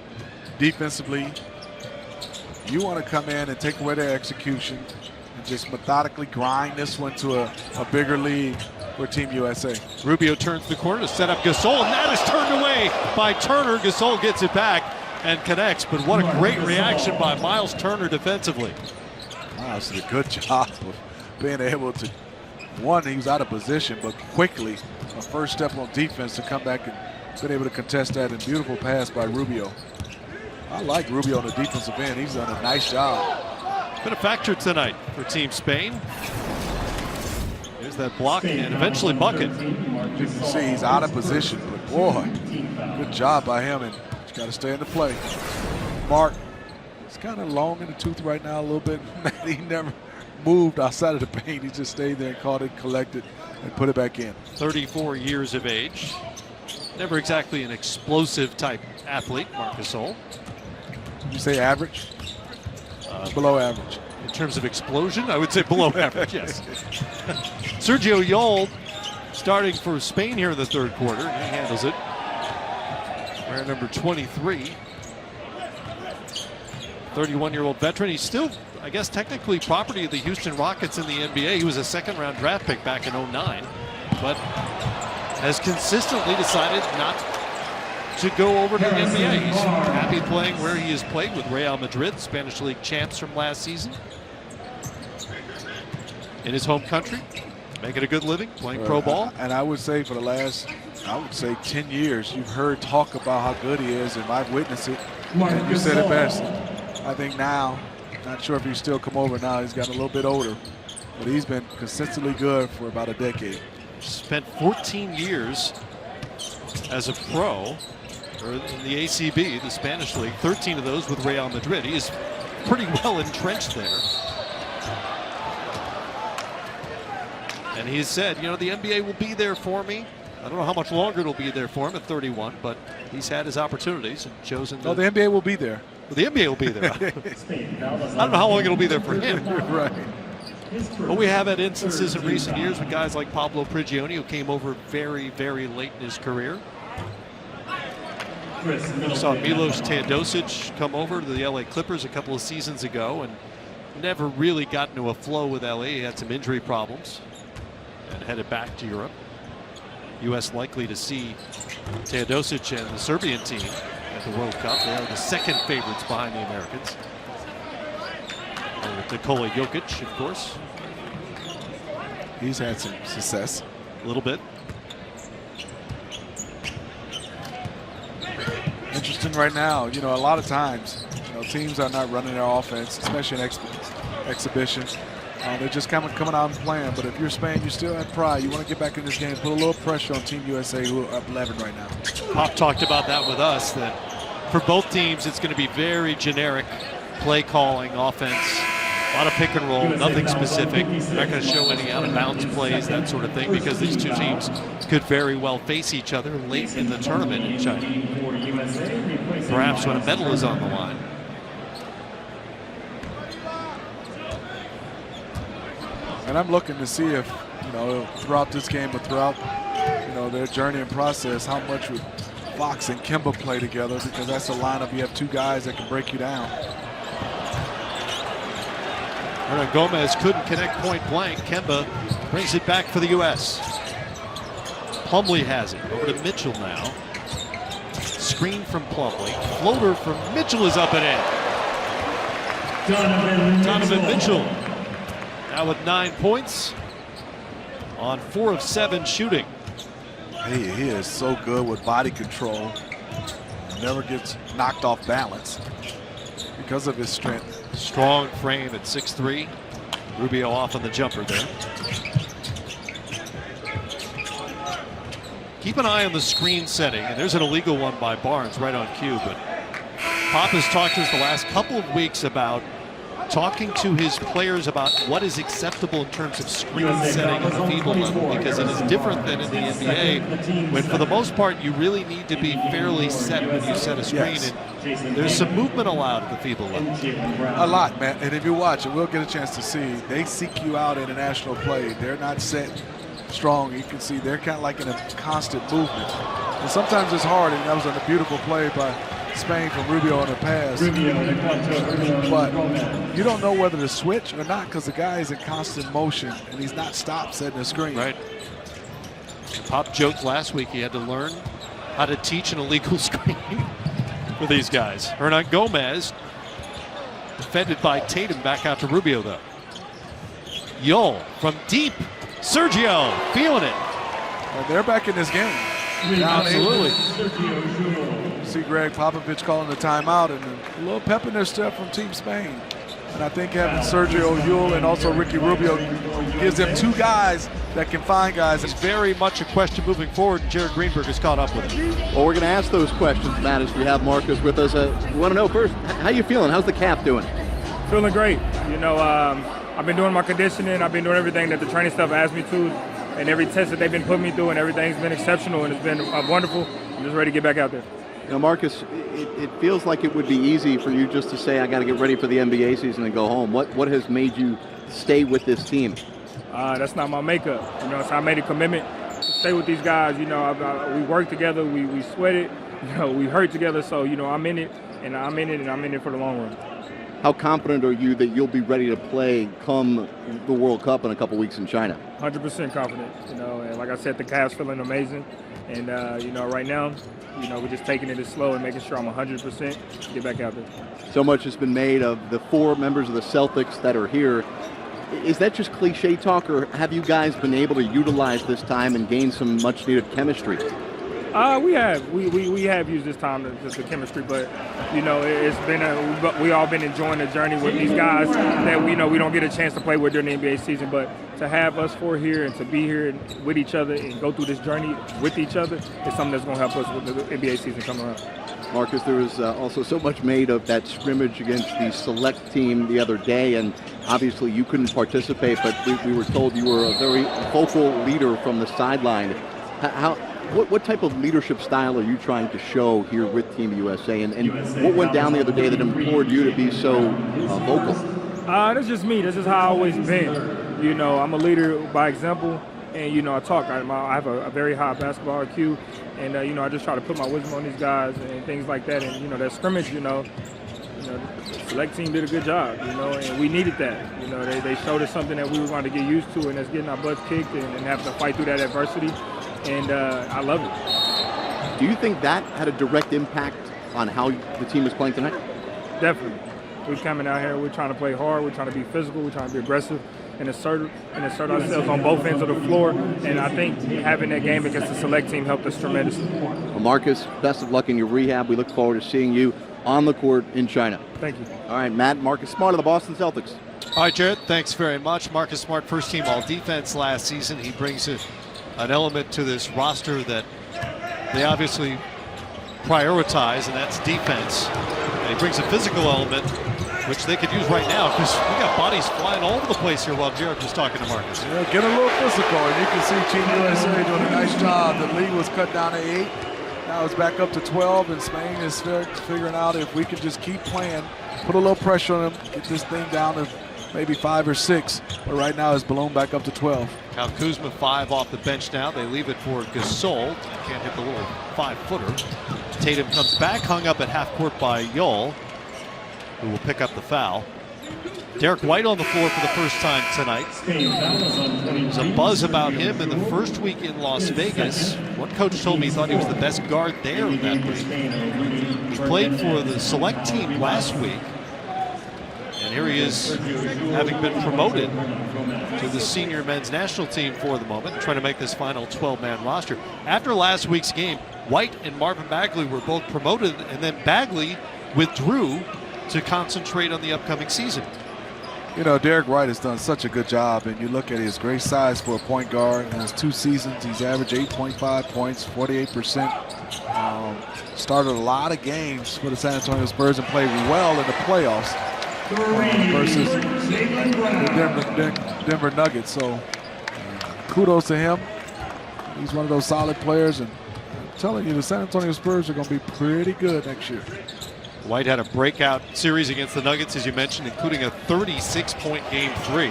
defensively, you want to come in and take away their execution and just methodically grind this one to a bigger lead for Team USA. Rubio turns the corner to set up Gasol, and that is turned away by Turner. Gasol gets it back and connects, but what a great reaction by Miles Turner defensively. Miles did a good job of being able to, one, he was out of position, but quickly, a first step on defense to come back and been able to contest that, and beautiful pass by Rubio. I like Rubio on the defensive end. He's done a nice job. Been a factor tonight for Team Spain. There's that block and eventually bucket. You can see he's out of position, but boy, good job by him, and he's got to stay in the play. Mark, it's kind of long in the tooth right now a little bit. He never moved outside of the paint. He just stayed there and caught it, collected, and put it back in. 34 years of age. Never exactly an explosive type athlete, Marc Gasol. Did you say average? Below average. In terms of explosion, I would say below average, yes. Sergio Yul starting for Spain here in the third quarter. He handles it. Wearing number 23. 31-year-old veteran. He's still, I guess, technically property of the Houston Rockets in the NBA. He was a second-round draft pick back in '09, but has consistently decided not to go over to the NBA. He's happy playing where he has played with Real Madrid, Spanish League champs from last season. In his home country, making a good living, playing pro ball. And I would say for the last, 10 years, you've heard talk about how good he is, and I've witnessed it. And you said it best. I think now, not sure if he's still come over now, he's gotten a little bit older, but he's been consistently good for about a decade. Spent 14 years as a pro or in the ACB, the Spanish League, 13 of those with Real Madrid. He is pretty well entrenched there. And he has said, you know, the NBA will be there for me. I don't know how much longer it'll be there for him at 31, but he's had his opportunities and chosen to. Oh, the NBA will be there. Well, the NBA will be there. I don't know how long it'll be there for him. Right. But we have had instances in recent years with guys like Pablo Prigioni, who came over very, very late in his career. We saw Milos Teodosic come over to the LA Clippers a couple of seasons ago and never really got into a flow with LA. He had some injury problems and headed back to Europe. U.S. likely to see Teodosic and the Serbian team at the World Cup. They are the second favorites behind the Americans. With Nikola Jokic, of course. He's had some success. A little bit. Interesting right now, you know, a lot of times, you know, teams are not running their offense, especially in exhibition. They're just coming out and playing. But if you're Spain, you still have pride. You want to get back in this game, put a little pressure on Team USA, who are up 11 right now. Pop talked about that with us, that for both teams, it's going to be very generic play calling, offense, a lot of pick and roll, nothing specific. They're not going to show any out-of-bounds plays, that sort of thing, because these two teams could very well face each other late in the tournament in China, perhaps when a medal is on the line. And I'm looking to see if, throughout this game or throughout, their journey and process, how much would Fox and Kemba play together, because that's a lineup. You have two guys that can break you down. Gomez couldn't connect point blank. Kemba brings it back for the U.S. Plumlee has it. Over to Mitchell now. Screen from Plumlee. Floater from Mitchell is up and in. Donovan Mitchell now with 9 points on 4 of 7 shooting. He is so good with body control. Never gets knocked off balance because of his strength. Strong frame at 6'3". Rubio off on the jumper there. Keep an eye on the screen setting, and there's an illegal one by Barnes right on cue, but Pop has talked to us the last couple of weeks about talking to his players about what is acceptable in terms of screen setting at the FIBA level, because it is different than in the NBA, when for the most part you really need to be fairly set when you set a screen. Yes. And there's some movement allowed at the FIBA level. A lot, man. And if you watch it, we'll get a chance to see. They seek you out in international play. They're not set strong. You can see they're kind of like in a constant movement. And sometimes it's hard, and that was a beautiful play by Spain from Rubio on the pass. But you don't know whether to switch or not, because the guy is in constant motion and he's not stopped setting the screen. Right. Pop joked last week he had to learn how to teach an illegal screen for these guys. Hernan Gomez defended by Tatum, back out to Rubio though. Yul from deep. Sergio feeling it. Well, they're back in this game. Absolutely. See Greg Popovich calling the timeout, and a little pep in their step from Team Spain. And I think having Sergio Yul and also Ricky Rubio gives them two guys that can find guys. It's very much a question moving forward, and Jared Greenberg has caught up with it. Well, we're going to ask those questions, Matt, as we have Marcus with us. We want to know first, how you feeling? How's the calf doing? Feeling great. I've been doing my conditioning. I've been doing everything that the training staff asked me to, and every test that they've been putting me through, and everything's been exceptional, and it's been wonderful. I'm just ready to get back out there. Marcus, it feels like it would be easy for you just to say, I got to get ready for the NBA season and go home. What has made you stay with this team? That's not my makeup. So I made a commitment to stay with these guys. We work together, we sweat it, we hurt together. So, I'm in it, and I'm in it for the long run. How confident are you that you'll be ready to play come the World Cup in a couple weeks in China? 100% confident. And like I said, the calf's feeling amazing. And, right now, we're just taking it slow and making sure I'm 100% to get back out there. So much has been made of the 4 members of the Celtics that are here. Is that just cliche talk, or have you guys been able to utilize this time and gain some much-needed chemistry? We have used this time just the chemistry, but it's been we all been enjoying the journey with these guys that we don't get a chance to play with during the NBA season. But to have us 4 here and to be here with each other and go through this journey with each other is something that's going to help us with the NBA season coming around. Marcus, there was also so much made of that scrimmage against the select team the other day, and obviously you couldn't participate, but we were told you were a very vocal leader from the sideline. What type of leadership style are you trying to show here with Team USA, and what went down the other day that implored you to be so vocal? That's just me. This is how I've always been. I'm a leader by example, and I talk. I have a very high basketball IQ, and I just try to put my wisdom on these guys and things like that. And that scrimmage, the select team did a good job, and we needed that. They showed us something that we were going to get used to, and that's getting our butts kicked and having to fight through that adversity. And I love it. Do you think that had a direct impact on how the team is playing tonight? Definitely. We're coming out here, we're trying to play hard, we're trying to be physical, we're trying to be aggressive and assert ourselves on both ends of the floor. And I think having that game against the select team helped us tremendously. Well, Marcus, best of luck in your rehab. We look forward to seeing you on the court in China. Thank you. All right, Matt, Marcus Smart of the Boston Celtics. All right, Jared, thanks very much. Marcus Smart, first team all defense last season. He brings an element to this roster that they obviously prioritize, and that's defense. And he brings a physical element, which they could use right now, because we got bodies flying all over the place here while Jared was talking to Marcus. Yeah, get a little physical, and you can see Team USA doing a nice job. The lead was cut down to 8. Now it's back up to 12, and Spain is figuring out if we can just keep playing, put a little pressure on them, get this thing down to maybe 5 or 6. But right now it's ballooned back up to 12. Kyle Kuzma 5 off the bench now. They leave it for Gasol. Can't hit the little 5-footer. Tatum comes back, hung up at half court by Yol, who will pick up the foul. Derek White on the floor for the first time tonight. There's a buzz about him in the first week in Las Vegas. One coach told me he thought he was the best guard there in that week. He played for the select team last week. And here he is, having been promoted to the senior men's national team for the moment, trying to make this final 12-man roster. After last week's game, White and Marvin Bagley were both promoted, and then Bagley withdrew to concentrate on the upcoming season. You know, Derek White has done such a good job, and you look at his great size for a point guard. In his 2 seasons, he's averaged 8.5 points, 48%. Started a lot of games for the San Antonio Spurs and played well in the playoffs versus the Denver Nuggets. So kudos to him. He's one of those solid players, and I'm telling you, the San Antonio Spurs are going to be pretty good next year. White had a breakout series against the Nuggets, as you mentioned, including a 36-point game 3.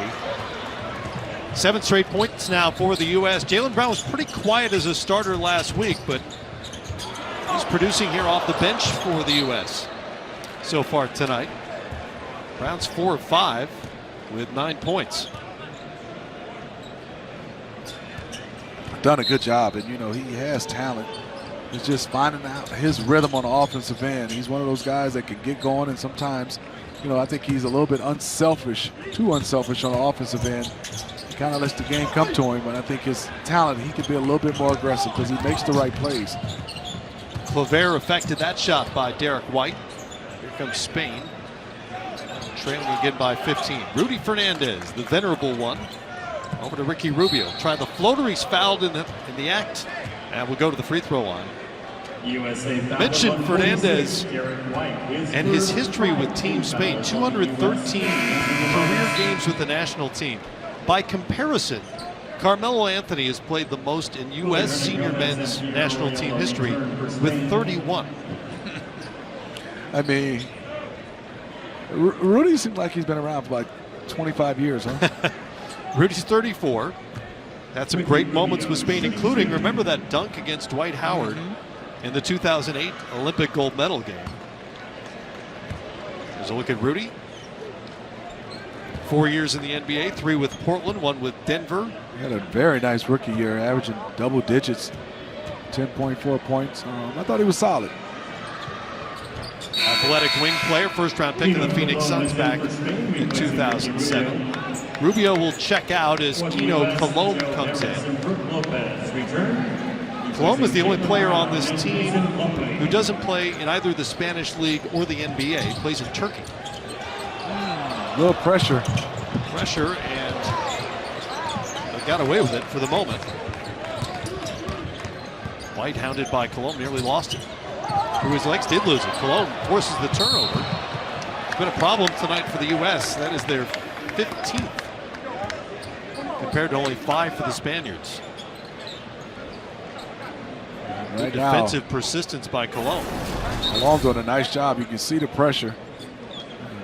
7 straight points now for the U.S. Jaylen Brown was pretty quiet as a starter last week, but he's producing here off the bench for the U.S. so far tonight. Brown's 4 of 5 with 9 points. Done a good job, and you know, he has talent. It's just finding out his rhythm on the offensive end. He's one of those guys that can get going, and sometimes, you know, I think he's a little bit unselfish, too unselfish on the offensive end. He kind of lets the game come to him, but I think his talent, he could be a little bit more aggressive because he makes the right plays. Clavert affected that shot by Derek White. Here comes Spain, trailing again by 15. Rudy Fernandez, the venerable one, over to Ricky Rubio. Try the floater, he's fouled in the act, and we'll go to the free throw line. Mentioned Fernandez and his history with Team Spain, 213 career games with the national team. By comparison, Carmelo Anthony has played the most in U.S. senior men's national team history with 31. I mean, Rudy seems like he's been around for like 25 years, huh? Rudy's 34. Had some great moments with Spain, including, remember that dunk against Dwight Howard in the 2008 Olympic gold medal game. There's a look at Rudy. 4 years in the NBA, 3 with Portland, 1 with Denver. He had a very nice rookie year, averaging double digits, 10.4 points. I thought he was solid. Athletic wing player, first round pick of the Phoenix Suns back in 2007. Rubio will check out as Kino Colomb comes in. Colomb is the only player on this team who doesn't play in either the Spanish League or the NBA. He plays in Turkey. A little pressure. Pressure, and they got away with it for the moment. White, hounded by Colomb, nearly lost it. Through his legs, did lose it. Colomb forces the turnover. It's been a problem tonight for the U.S. That is their 15th, compared to only 5 for the Spaniards. Good defensive persistence by Colomb. Colomb's doing a nice job. You can see the pressure.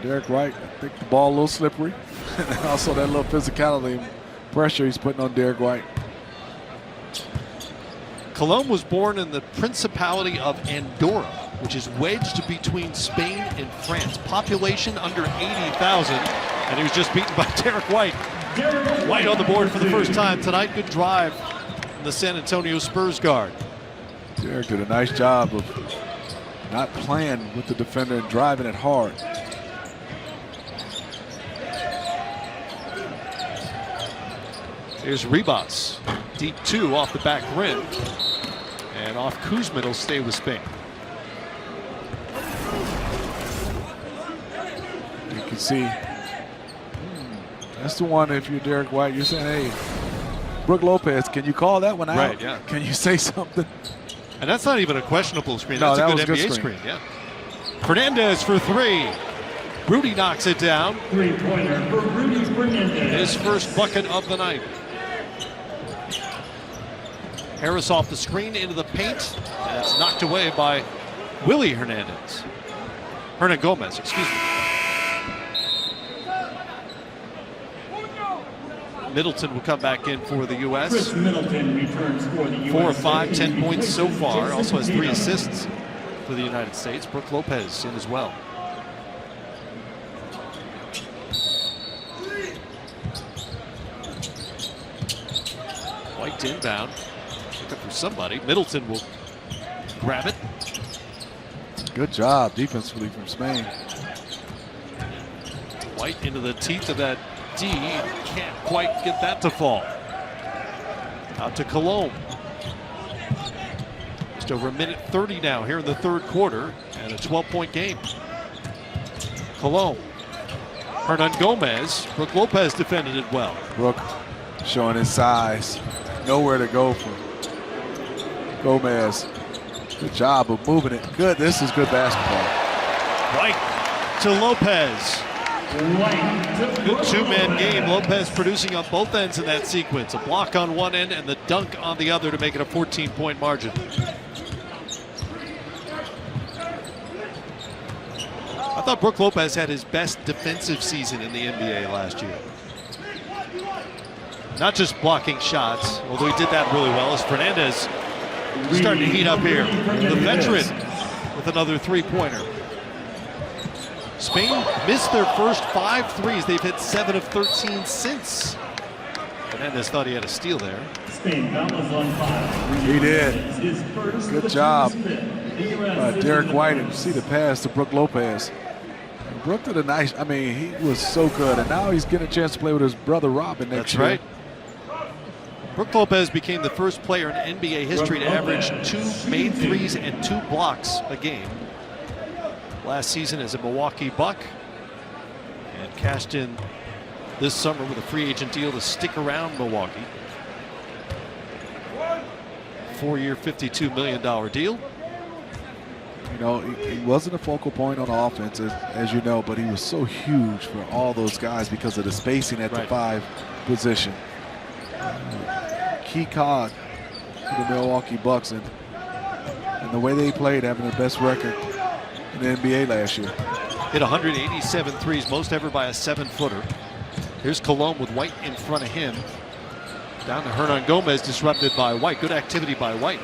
Derek White, I think the ball a little slippery. And also that little physicality and pressure he's putting on Derek White. Colomb was born in the Principality of Andorra, which is wedged between Spain and France. Population under 80,000, and he was just beaten by Derek White. White on the board for the first time tonight. Good drive from the San Antonio Spurs guard. Derek did a nice job of not playing with the defender and driving it hard. Here's Ribas, deep 2 off the back rim, and off Kuzma, it'll stay with Spain. You can see. That's the one, if you're Derek White, you're saying, hey, Brook Lopez, can you call that one out? Right, yeah. Can you say something? And that's not even a questionable screen. No, That's that a good was a NBA good screen. Yeah. Fernandez for three. Rudy knocks it down. Three-pointer for Rudy Fernandez. His first bucket of the night. Harris off the screen into the paint, and it's knocked away by Willie Hernandez. Hernan Gomez, excuse me. Middleton will come back in for the U.S. Chris Middleton returns for the U.S. 4 of 5, 10 points so far. Also has 3 assists for the United States. Brook Lopez in as well. White inbound. Looking for somebody. Middleton will grab it. Good job defensively from Spain. White into the teeth of that D. Can't quite get that to fall. Out to Cologne. Just over 1:30 now here in the third quarter, and a 12-point game. Cologne. Hernan Gomez. Brook Lopez defended it well. Brook showing his size. Nowhere to go for Gomez. Good job of moving it. Good. This is good basketball. White to Lopez. Good two-man game. Lopez producing on both ends in that sequence. A block on one end and the dunk on the other to make it a 14-point margin. I thought Brook Lopez had his best defensive season in the NBA last year. Not just blocking shots, although he did that really well, as Fernandez starting to heat up here. The veteran with another three-pointer. Spain missed their first 5 threes. They've hit 7 of 13 since. Fernandez thought he had a steal there. Spain, that was on 5. He did. Good job by Derek White. And you see the pass to Brook Lopez. And Brook did a nice, I mean, he was so good. And now he's getting a chance to play with his brother Robin next year. That's right. Brook Lopez became the first player in NBA history to average 2 made threes and 2 blocks a game. Last season as a Milwaukee Buck, and cashed in this summer with a free agent deal to stick around Milwaukee. 4-year, $52 million deal. You know, he wasn't a focal point on offense, as you know, but he was so huge for all those guys because of the spacing at the 5 position. Key cog for the Milwaukee Bucks, and the way they played, having the best record in the NBA last year. Hit 187 threes, most ever by a 7-footer. Here's Cologne with White in front of him. Down to Hernan Gomez, disrupted by White. Good activity by White.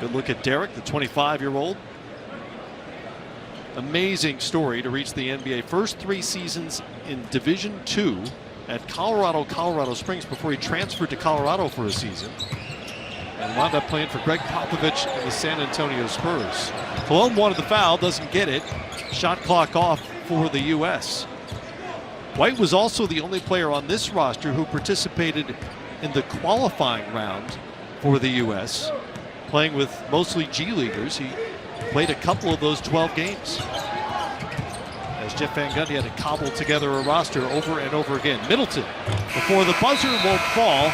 Good look at Derek, the 25-year-old. Amazing story to reach the NBA. First 3 seasons in Division II at Colorado Springs before he transferred to Colorado for a season. And wound up playing for Greg Popovich and the San Antonio Spurs. Cologne wanted the foul, doesn't get it. Shot clock off for the U.S. White was also the only player on this roster who participated in the qualifying round for the U.S., playing with mostly G Leaguers. He played a couple of those 12 games, as Jeff Van Gundy had to cobble together a roster over and over again. Middleton before the buzzer won't fall,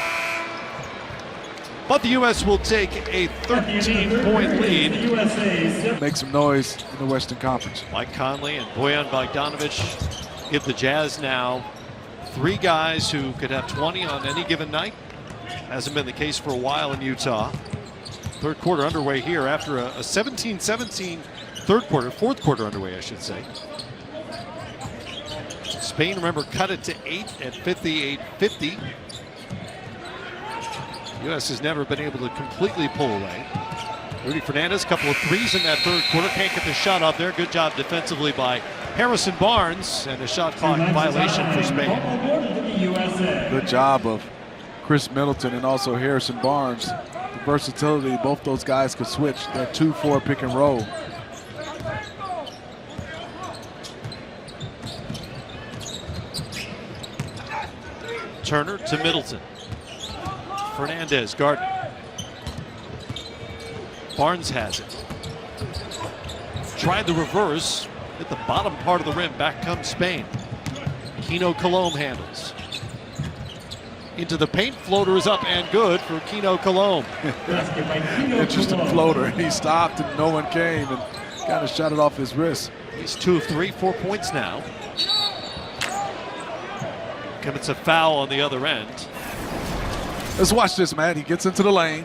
but the U.S. will take a 13-point lead. Make some noise in the Western Conference. Mike Conley and Bojan Bogdanovic give the Jazz now 3 guys who could have 20 on any given night. Hasn't been the case for a while in Utah. Third quarter underway here after a 17-17 fourth quarter underway, I should say. Spain, remember, cut it to 8 at 58-50. U.S. has never been able to completely pull away. Rudy Fernandez, couple of threes in that third quarter. Can't get the shot up there. Good job defensively by Harrison Barnes, and a shot clock violation for Spain. Good job of Chris Middleton and also Harrison Barnes. The versatility, both those guys could switch that 2-4 pick and roll. Turner to Middleton. Fernandez, Gardner. Barnes has it. tried the reverse, hit the bottom part of the rim. Back comes Spain. Kino Colom handles. Into the paint, floater is up and good for Kino Colom. Interesting floater. He stopped and no one came and kind of shot it off his wrist. He's 2 of 3, 4 points now. Commits a foul on the other end. Let's watch this, Matt. He gets into the lane,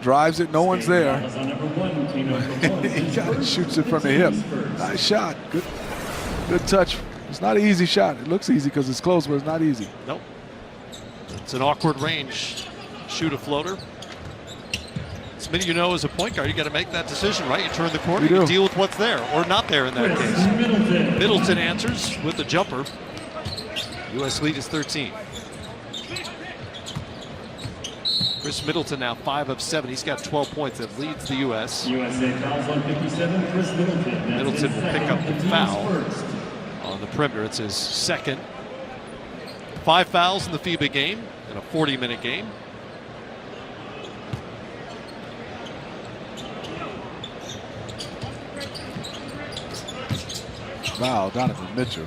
drives it, no one's there. He kind of shoots it from the hip. Nice shot. Good touch. It's not an easy shot. It looks easy because it's close, but it's not easy. Nope. It's an awkward range. Shoot a floater. Smitty, you know, as a point guard, you got to make that decision, right? You turn the corner, you can deal with what's there or not there in that case. Middleton answers with the jumper. U.S. lead is 13. Chris Middleton now 5 of 7. He's got 12 points. That leads the U.S. USA fouls on 57. Chris Middleton. Middleton will pick up the foul on the perimeter. It's his second. 5 fouls in the FIBA game in a 40-minute game. Wow, Donovan Mitchell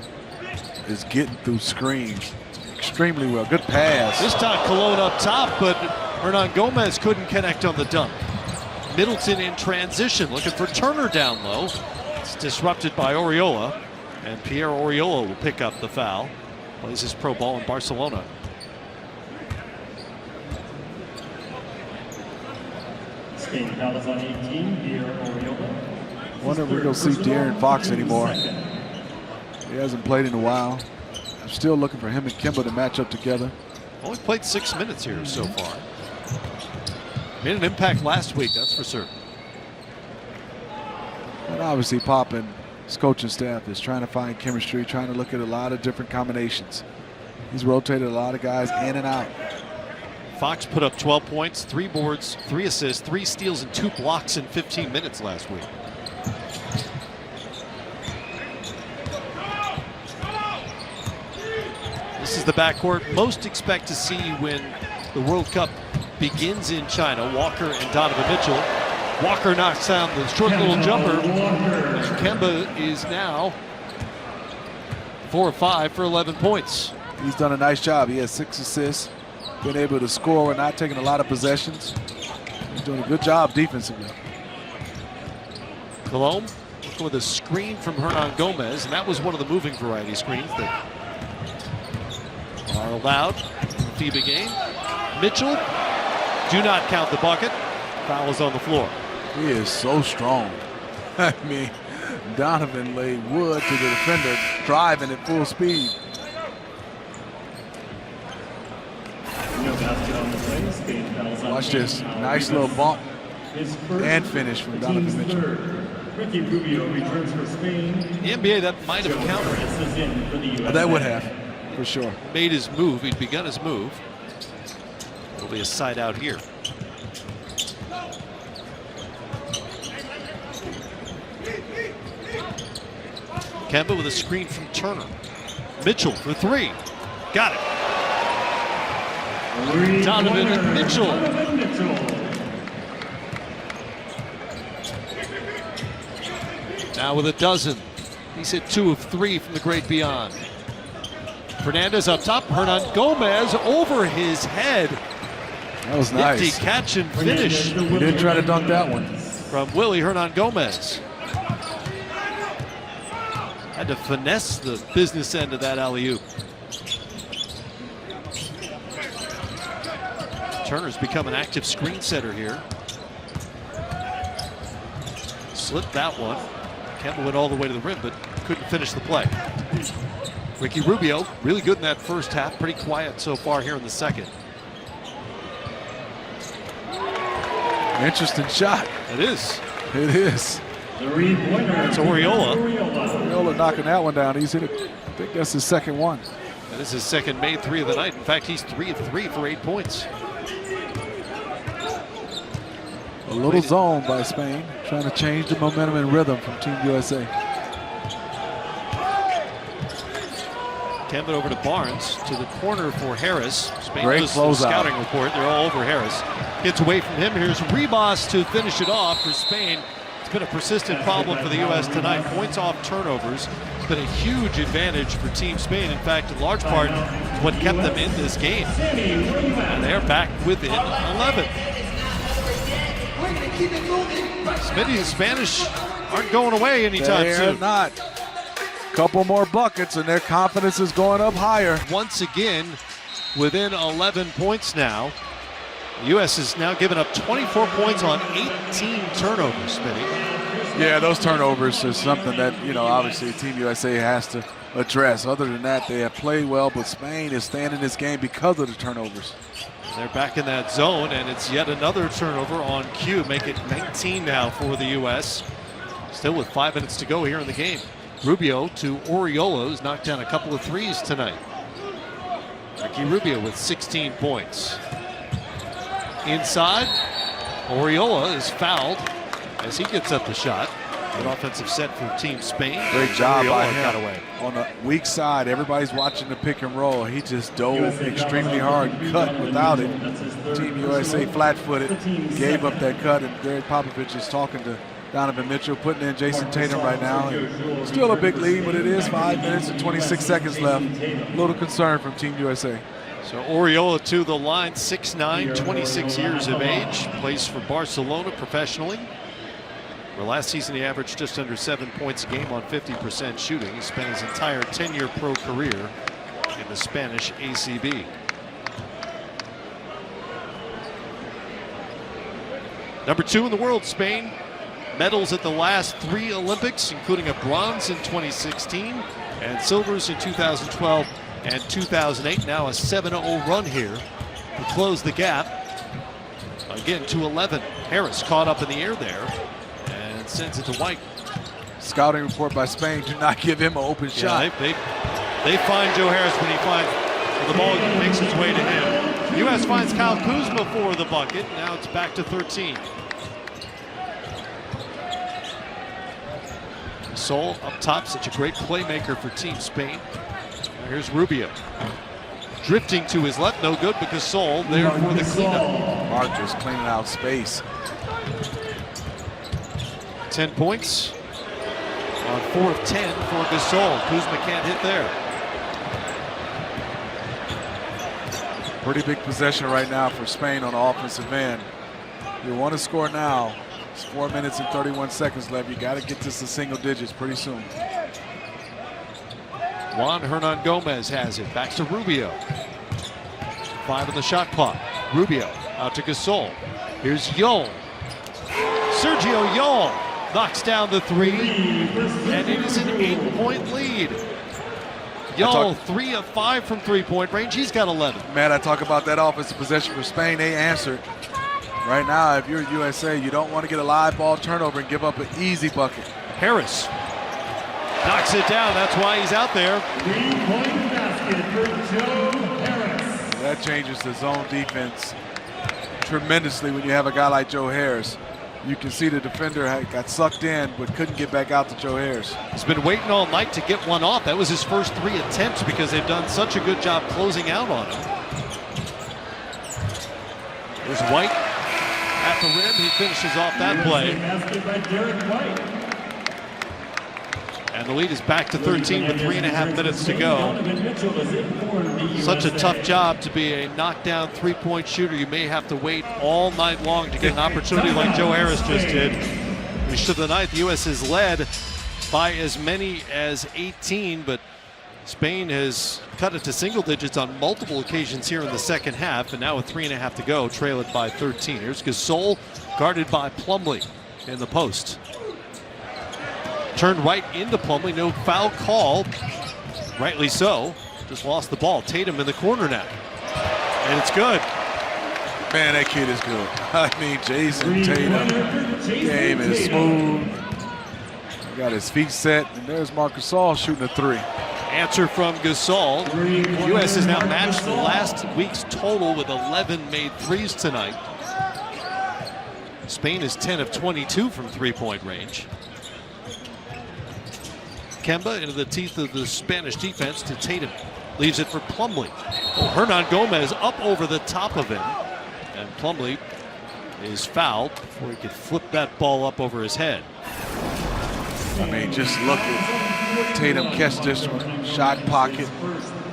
is getting through screens extremely well. Good pass. This time Cologne up top, but Hernan Gomez couldn't connect on the dunk. Middleton in transition, looking for Turner down low. It's disrupted by Oriola, and Pierre Oriola will pick up the foul. Plays his pro ball in Barcelona. Spain fouls on 18. Pierre Oriola. Wonder if we're going to see De'Aaron Fox anymore. He hasn't played in a while. I'm still looking for him and Kemba to match up together. Only played 6 minutes here so far. Made an impact last week, that's for certain. And obviously Pop and his coaching staff is trying to find chemistry, trying to look at a lot of different combinations. He's rotated a lot of guys in and out. Fox put up 12 points, 3 boards, 3 assists, 3 steals, and 2 blocks in 15 minutes last week. This is the backcourt most expect to see when the World Cup begins in China. Walker and Donovan Mitchell. Walker knocks down the short little jumper. And Kemba is now 4 of 5 for 11 points. He's done a nice job. He has 6 assists, been able to score and not taking a lot of possessions. He's doing a good job defensively. Colom looking with a screen from Hernan Gomez, and that was one of the moving variety screens that are allowed in the FIBA game. Mitchell, do not count the bucket. Foul is on the floor. He is so strong. I mean, Donovan laid wood to the defender, driving at full speed. Watch this. Nice little bump and finish from Donovan Mitchell. Ricky Rubio returns for Spain. The NBA, that might have counted. That would have, for sure. Made his move. He'd begun his move. It'll be a side out here. Kemba with a screen from Turner. Mitchell for 3. Got it. Donovan Mitchell. Now with a dozen. He's hit 2 of 3 from the great beyond. Fernandez up top. Hernan Gomez over his head. That was nice. Nifty catch and finish. He didn't try to dunk that one. From Willie Hernan Gomez. Had to finesse the business end of that alley-oop. Turner's become an active screen setter here. Slipped that one. Kemba went all the way to the rim, but couldn't finish the play. Ricky Rubio, really good in that first half. Pretty quiet so far here in the second. Interesting shot. It is. It is. It's Oriola. Oriola knocking that one down. He's hit it. I think that's his second one. That is his second made 3 of the night. In fact, he's 3 of 3 for 8 points. A little zone by Spain, trying to change the momentum and rhythm from Team USA. Kemba over to Barnes, to the corner for Harris. Spain Great does the closeout. scouting report. They're all over Harris. Gets away from him. Here's Ribas to finish it off for Spain. It's been a persistent problem for the U.S. tonight. Points off turnovers. It's been a huge advantage for Team Spain. In fact, in large part, it's what kept them in this game. And they're back within 11. Smitty, the Spanish aren't going away anytime soon. They're not. Couple more buckets and their confidence is going up higher. Once again, within 11 points now. The U.S. has now given up 24 points on 18 turnovers, Smitty. Yeah, those turnovers is something that, you know, obviously Team USA has to address. Other than that, they have played well, but Spain is staying in this game because of the turnovers. They're back in that zone, and it's yet another turnover on cue. Make it 19 now for the U.S. Still with 5 minutes to go here in the game. Rubio to Oriola, who's knocked down a couple of threes tonight. Ricky Rubio with 16 points. Inside, Oriola is fouled as he gets up the shot. Good offensive set for Team Spain. Great job by Oriola got him. away. On the weak side, everybody's watching the pick and roll. He just dove extremely hard, cut without it. Team USA flat-footed, gave up that cut, and Greg Popovich is talking to Donovan Mitchell, putting in Jason Tatum right now. And still a big lead, but it is 5 minutes and 26 seconds left. A little concern from Team USA. So Oriola to the line, 6'9", 26 years of age, plays for Barcelona professionally. Where last season he averaged just under 7 points a game on 50% shooting. He spent his entire 10-year pro career in the Spanish ACB. Number 2 in the world, Spain. Medals at the last 3 Olympics, including a bronze in 2016 and silvers in 2012 and 2008. Now a 7-0 run here to close the gap. Again to 11. Harris caught up in the air there and sends it to White. Scouting report by Spain, do not give him an open shot. They find Joe Harris when he finds the ball makes its way to him. U.S. finds Kyle Kuzma for the bucket. Now it's back to 13. Sol up top, such a great playmaker for Team Spain. Now here's Rubio. Drifting to his left, no good because Sol there for the cleanup. Marcus cleaning out space. 10 points on 4 of 10 for Gasol. Kuzma can't hit there. Pretty big possession right now for Spain on the offensive end. You want to score now. It's 4 minutes and 31 seconds left. You got to get this to single digits pretty soon. Juan Hernan Gomez has it. Back to Rubio. 5 on the shot clock. Rubio out to Gasol. Here's Yol. Sergio Yol knocks down the 3. And it is an 8-point lead. Yol 3 of 5 from 3-point range. He's got 11. Man, I talk about that offensive possession for Spain. They answered. Right now, if you're USA, you don't want to get a live ball turnover and give up an easy bucket. Harris knocks it down. That's why he's out there. 3-point basket for Joe Harris. That changes the zone defense tremendously when you have a guy like Joe Harris. You can see the defender got sucked in but couldn't get back out to Joe Harris. He's been waiting all night to get one off. That was his first 3 attempts because they've done such a good job closing out on him. There's White at the rim. He finishes off that play. And the lead is back to 13 with 3.5 minutes to go. Such a tough job to be a knockdown 3-point shooter. You may have to wait all night long to get an opportunity like Joe Harris just did. Finish of the night, the U.S. is led by as many as 18, but Spain has cut it to single digits on multiple occasions here in the second half, and now with 3.5 to go, trail it by 13. Here's Gasol, guarded by Plumlee in the post. Turned right into Plumlee, no foul call. Rightly so, just lost the ball. Tatum in the corner now, and it's good. Man, that kid is good. I mean, Jason Tatum, game is smooth. He got his feet set, and there's Marcus Gasol shooting a 3. Answer from Gasol. The U.S. has now matched last week's total with 11 made threes tonight. Spain is 10 of 22 from 3-point range. Kemba into the teeth of the Spanish defense to Tatum. Leaves it for Plumlee. Oh, Hernan Gomez up over the top of him. And Plumlee is fouled before he could flip that ball up over his head. I mean, just look at Tatum catch this one. Shot pocket,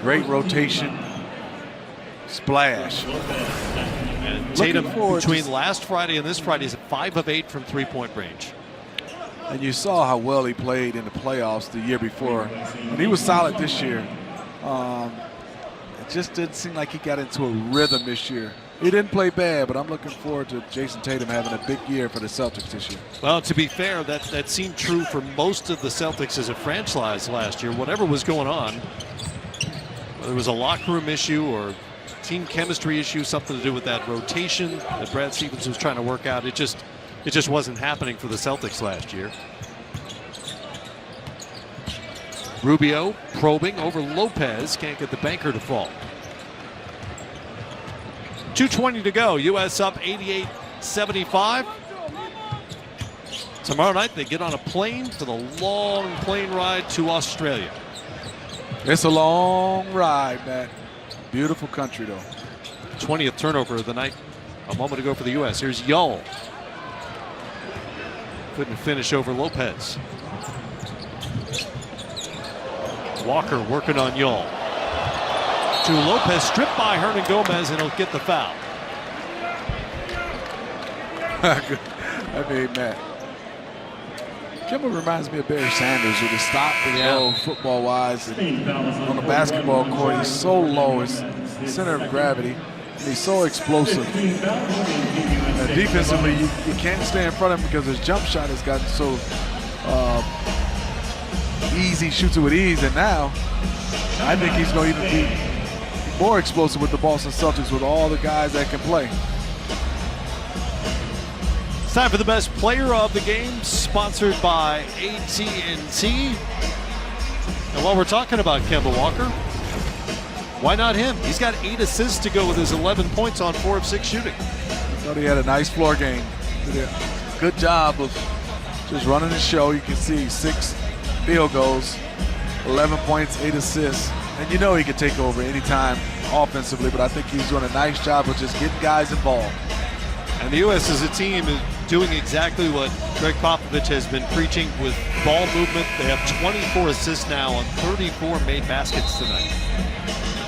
great rotation, splash. And Tatum, between last Friday and this Friday, is 5 of 8 from three-point range. And you saw how well he played in the playoffs the year before. And he was solid this year. It just didn't seem like he got into a rhythm this year. He didn't play bad, but I'm looking forward to Jason Tatum having a big year for the Celtics this year. Well, to be fair, that seemed true for most of the Celtics as a franchise last year. Whatever was going on, whether it was a locker room issue or team chemistry issue, something to do with that rotation that Brad Stevens was trying to work out, it just wasn't happening for the Celtics last year. Rubio probing over Lopez, can't get the banker to fall. 2:20 to go. U.S. up 88-75. Tomorrow night they get on a plane for the long plane ride to Australia. It's a long ride, Matt. Beautiful country, though. 20th turnover of the night a moment ago for the U.S. Here's Yull. Couldn't finish over Lopez. Walker working on Yull. To Lopez, stripped by Hernan Gomez, and he'll get the foul. I mean, Matt. Kimball reminds me of Barry Sanders with his stop and go football-wise. On the basketball court, he's so low, his center of gravity, and he's so explosive. And defensively, you can't stay in front of him because his jump shot has gotten so easy, shoots it with ease, and now I think he's going to even be more explosive with the Boston Celtics with all the guys that can play. It's time for the best player of the game, sponsored by AT&T. And while we're talking about Kemba Walker, why not him? He's got 8 assists to go with his 11 points on 4 of 6 shooting. I thought he had a nice floor game. Did a good job of just running the show. You can see 6 field goals, 11 points, 8 assists. And you know he could take over anytime offensively, but I think he's doing a nice job of just getting guys involved. And the U.S. as a team is doing exactly what Greg Popovich has been preaching with ball movement. They have 24 assists now on 34 made baskets tonight.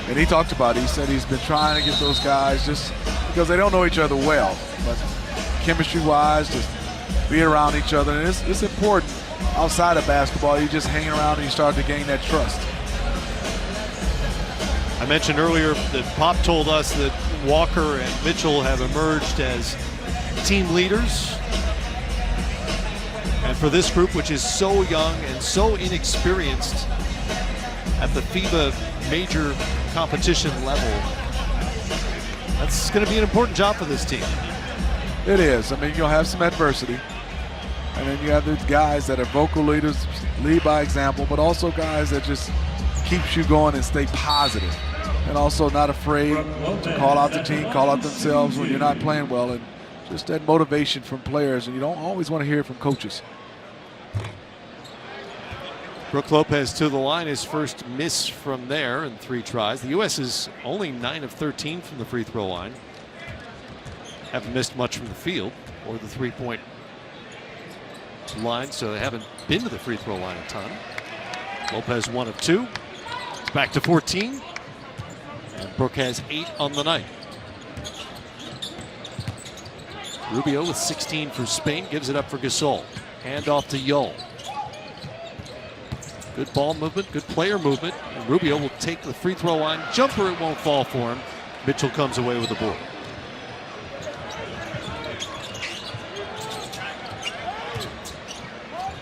And he talked about it. He said he's been trying to get those guys just because they don't know each other well. But chemistry-wise, just being around each other. And it's important outside of basketball. You just hang around and you start to gain that trust. I mentioned earlier that Pop told us that Walker and Mitchell have emerged as team leaders. And for this group, which is so young and so inexperienced at the FIBA major competition level, that's going to be an important job for this team. It is. I mean, you'll have some adversity. And then you have these guys that are vocal leaders, lead by example, but also guys that just keeps you going and stay positive. And also not afraid to call out the team, call out themselves when you're not playing well. And just that motivation from players. And you don't always want to hear it from coaches. Brook Lopez to the line, his first miss from there in 3 tries. The U.S. is only 9 of 13 from the free throw line. Haven't missed much from the field or the 3-point line, so they haven't been to the free throw line a ton. Lopez 1 of 2. It's back to 14. And Brook has 8 on the night. Rubio with 16 for Spain, gives it up for Gasol. Hand off to Yull. Good ball movement, good player movement. And Rubio will take the free throw line. Jumper, it won't fall for him. Mitchell comes away with the board.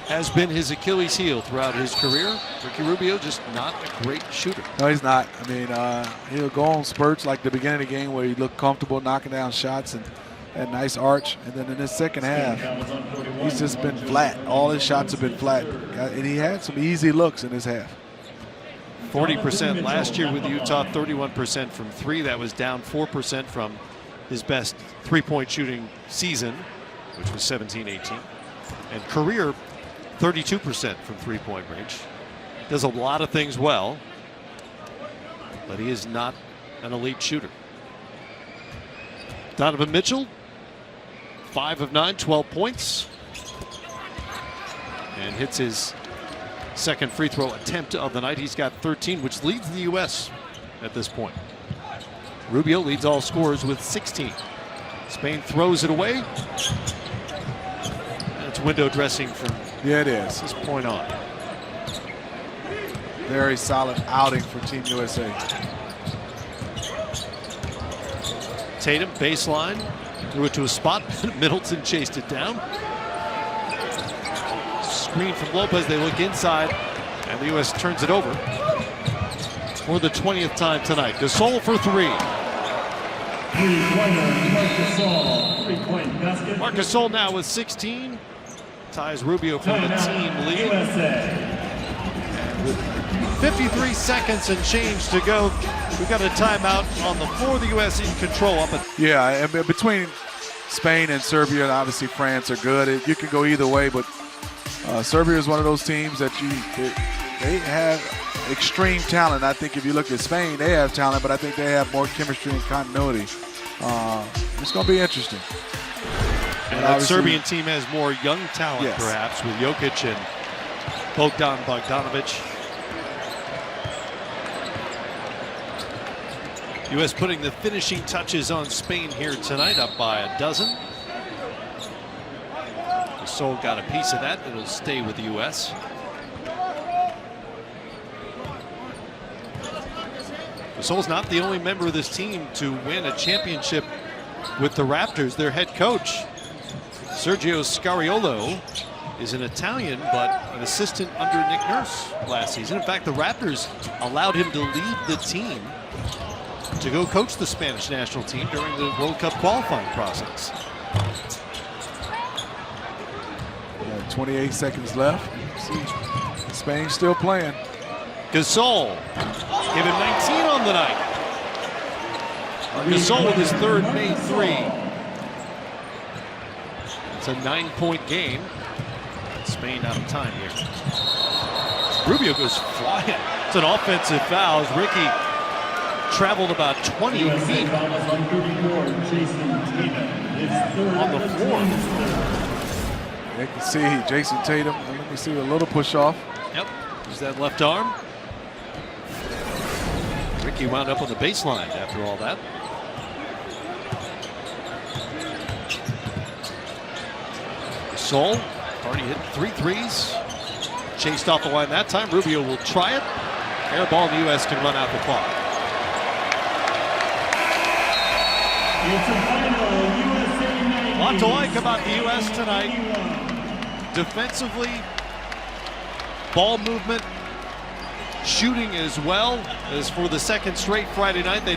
Has been his Achilles heel throughout his career. Ricky Rubio just not a great shooter. No, he's not. I mean, he'll go on spurts like the beginning of the game where he looked comfortable knocking down shots and nice arch. And then in his second half, he's just been flat. All his shots have been flat. And he had some easy looks in his half. 40% last year with Utah, 31% from 3. That was down 4% from his best 3-point shooting season, which was 17-18. And career, 32% from 3-point range. Does a lot of things well, but he is not an elite shooter. Donovan Mitchell 5 of 9, 12 points. And hits his second free throw attempt of the night. He's got 13, which leads the U.S. at this point. Rubio leads all scorers with 16. Spain throws it away. And it's window dressing from Yeah, it is. this point on. Very solid outing for Team USA. Tatum, baseline, threw it to a spot. Middleton chased it down. Screen from Lopez. They look inside, and the U.S. turns it over for the 20th time tonight. Gasol for 3. Marc Gasol now with 16. Ties Rubio for the team lead. And with 53 seconds and change to go, we've got a timeout on the floor. The U.S. in control up at. Yeah, and between Spain and Serbia, and obviously France are good. You can go either way, but Serbia is one of those teams that they have extreme talent. I think if you look at Spain, they have talent, but I think they have more chemistry and continuity. It's going to be interesting. And that Serbian team has more young talent, yes, perhaps, with Jokic and Bogdanovic. U.S. putting the finishing touches on Spain here tonight, up by a dozen. Gasol got a piece of that. It'll stay with the U.S. Gasol's not the only member of this team to win a championship with the Raptors. Their head coach, Sergio Scariolo, is an Italian, but an assistant under Nick Nurse last season. In fact, the Raptors allowed him to lead the team to go coach the Spanish national team during the World Cup qualifying process. 28 seconds left. See, Spain still playing. Gasol gave him 19 on the night. Gasol with his third made 3. It's a 9-point game. Spain out of time here. Rubio goes flying. It's an offensive foul. Ricky traveled about 20 feet on the floor. They can see Jason Tatum. Let me see a little push off. Yep, use that left arm. Ricky wound up on the baseline after all that. Gasol already hit 3 threes. Chased off the line that time. Rubio will try it. Air ball, the U.S. can run out the clock. A lot to like about the U.S. tonight. Defensively, ball movement, shooting as well as for the second straight Friday night. They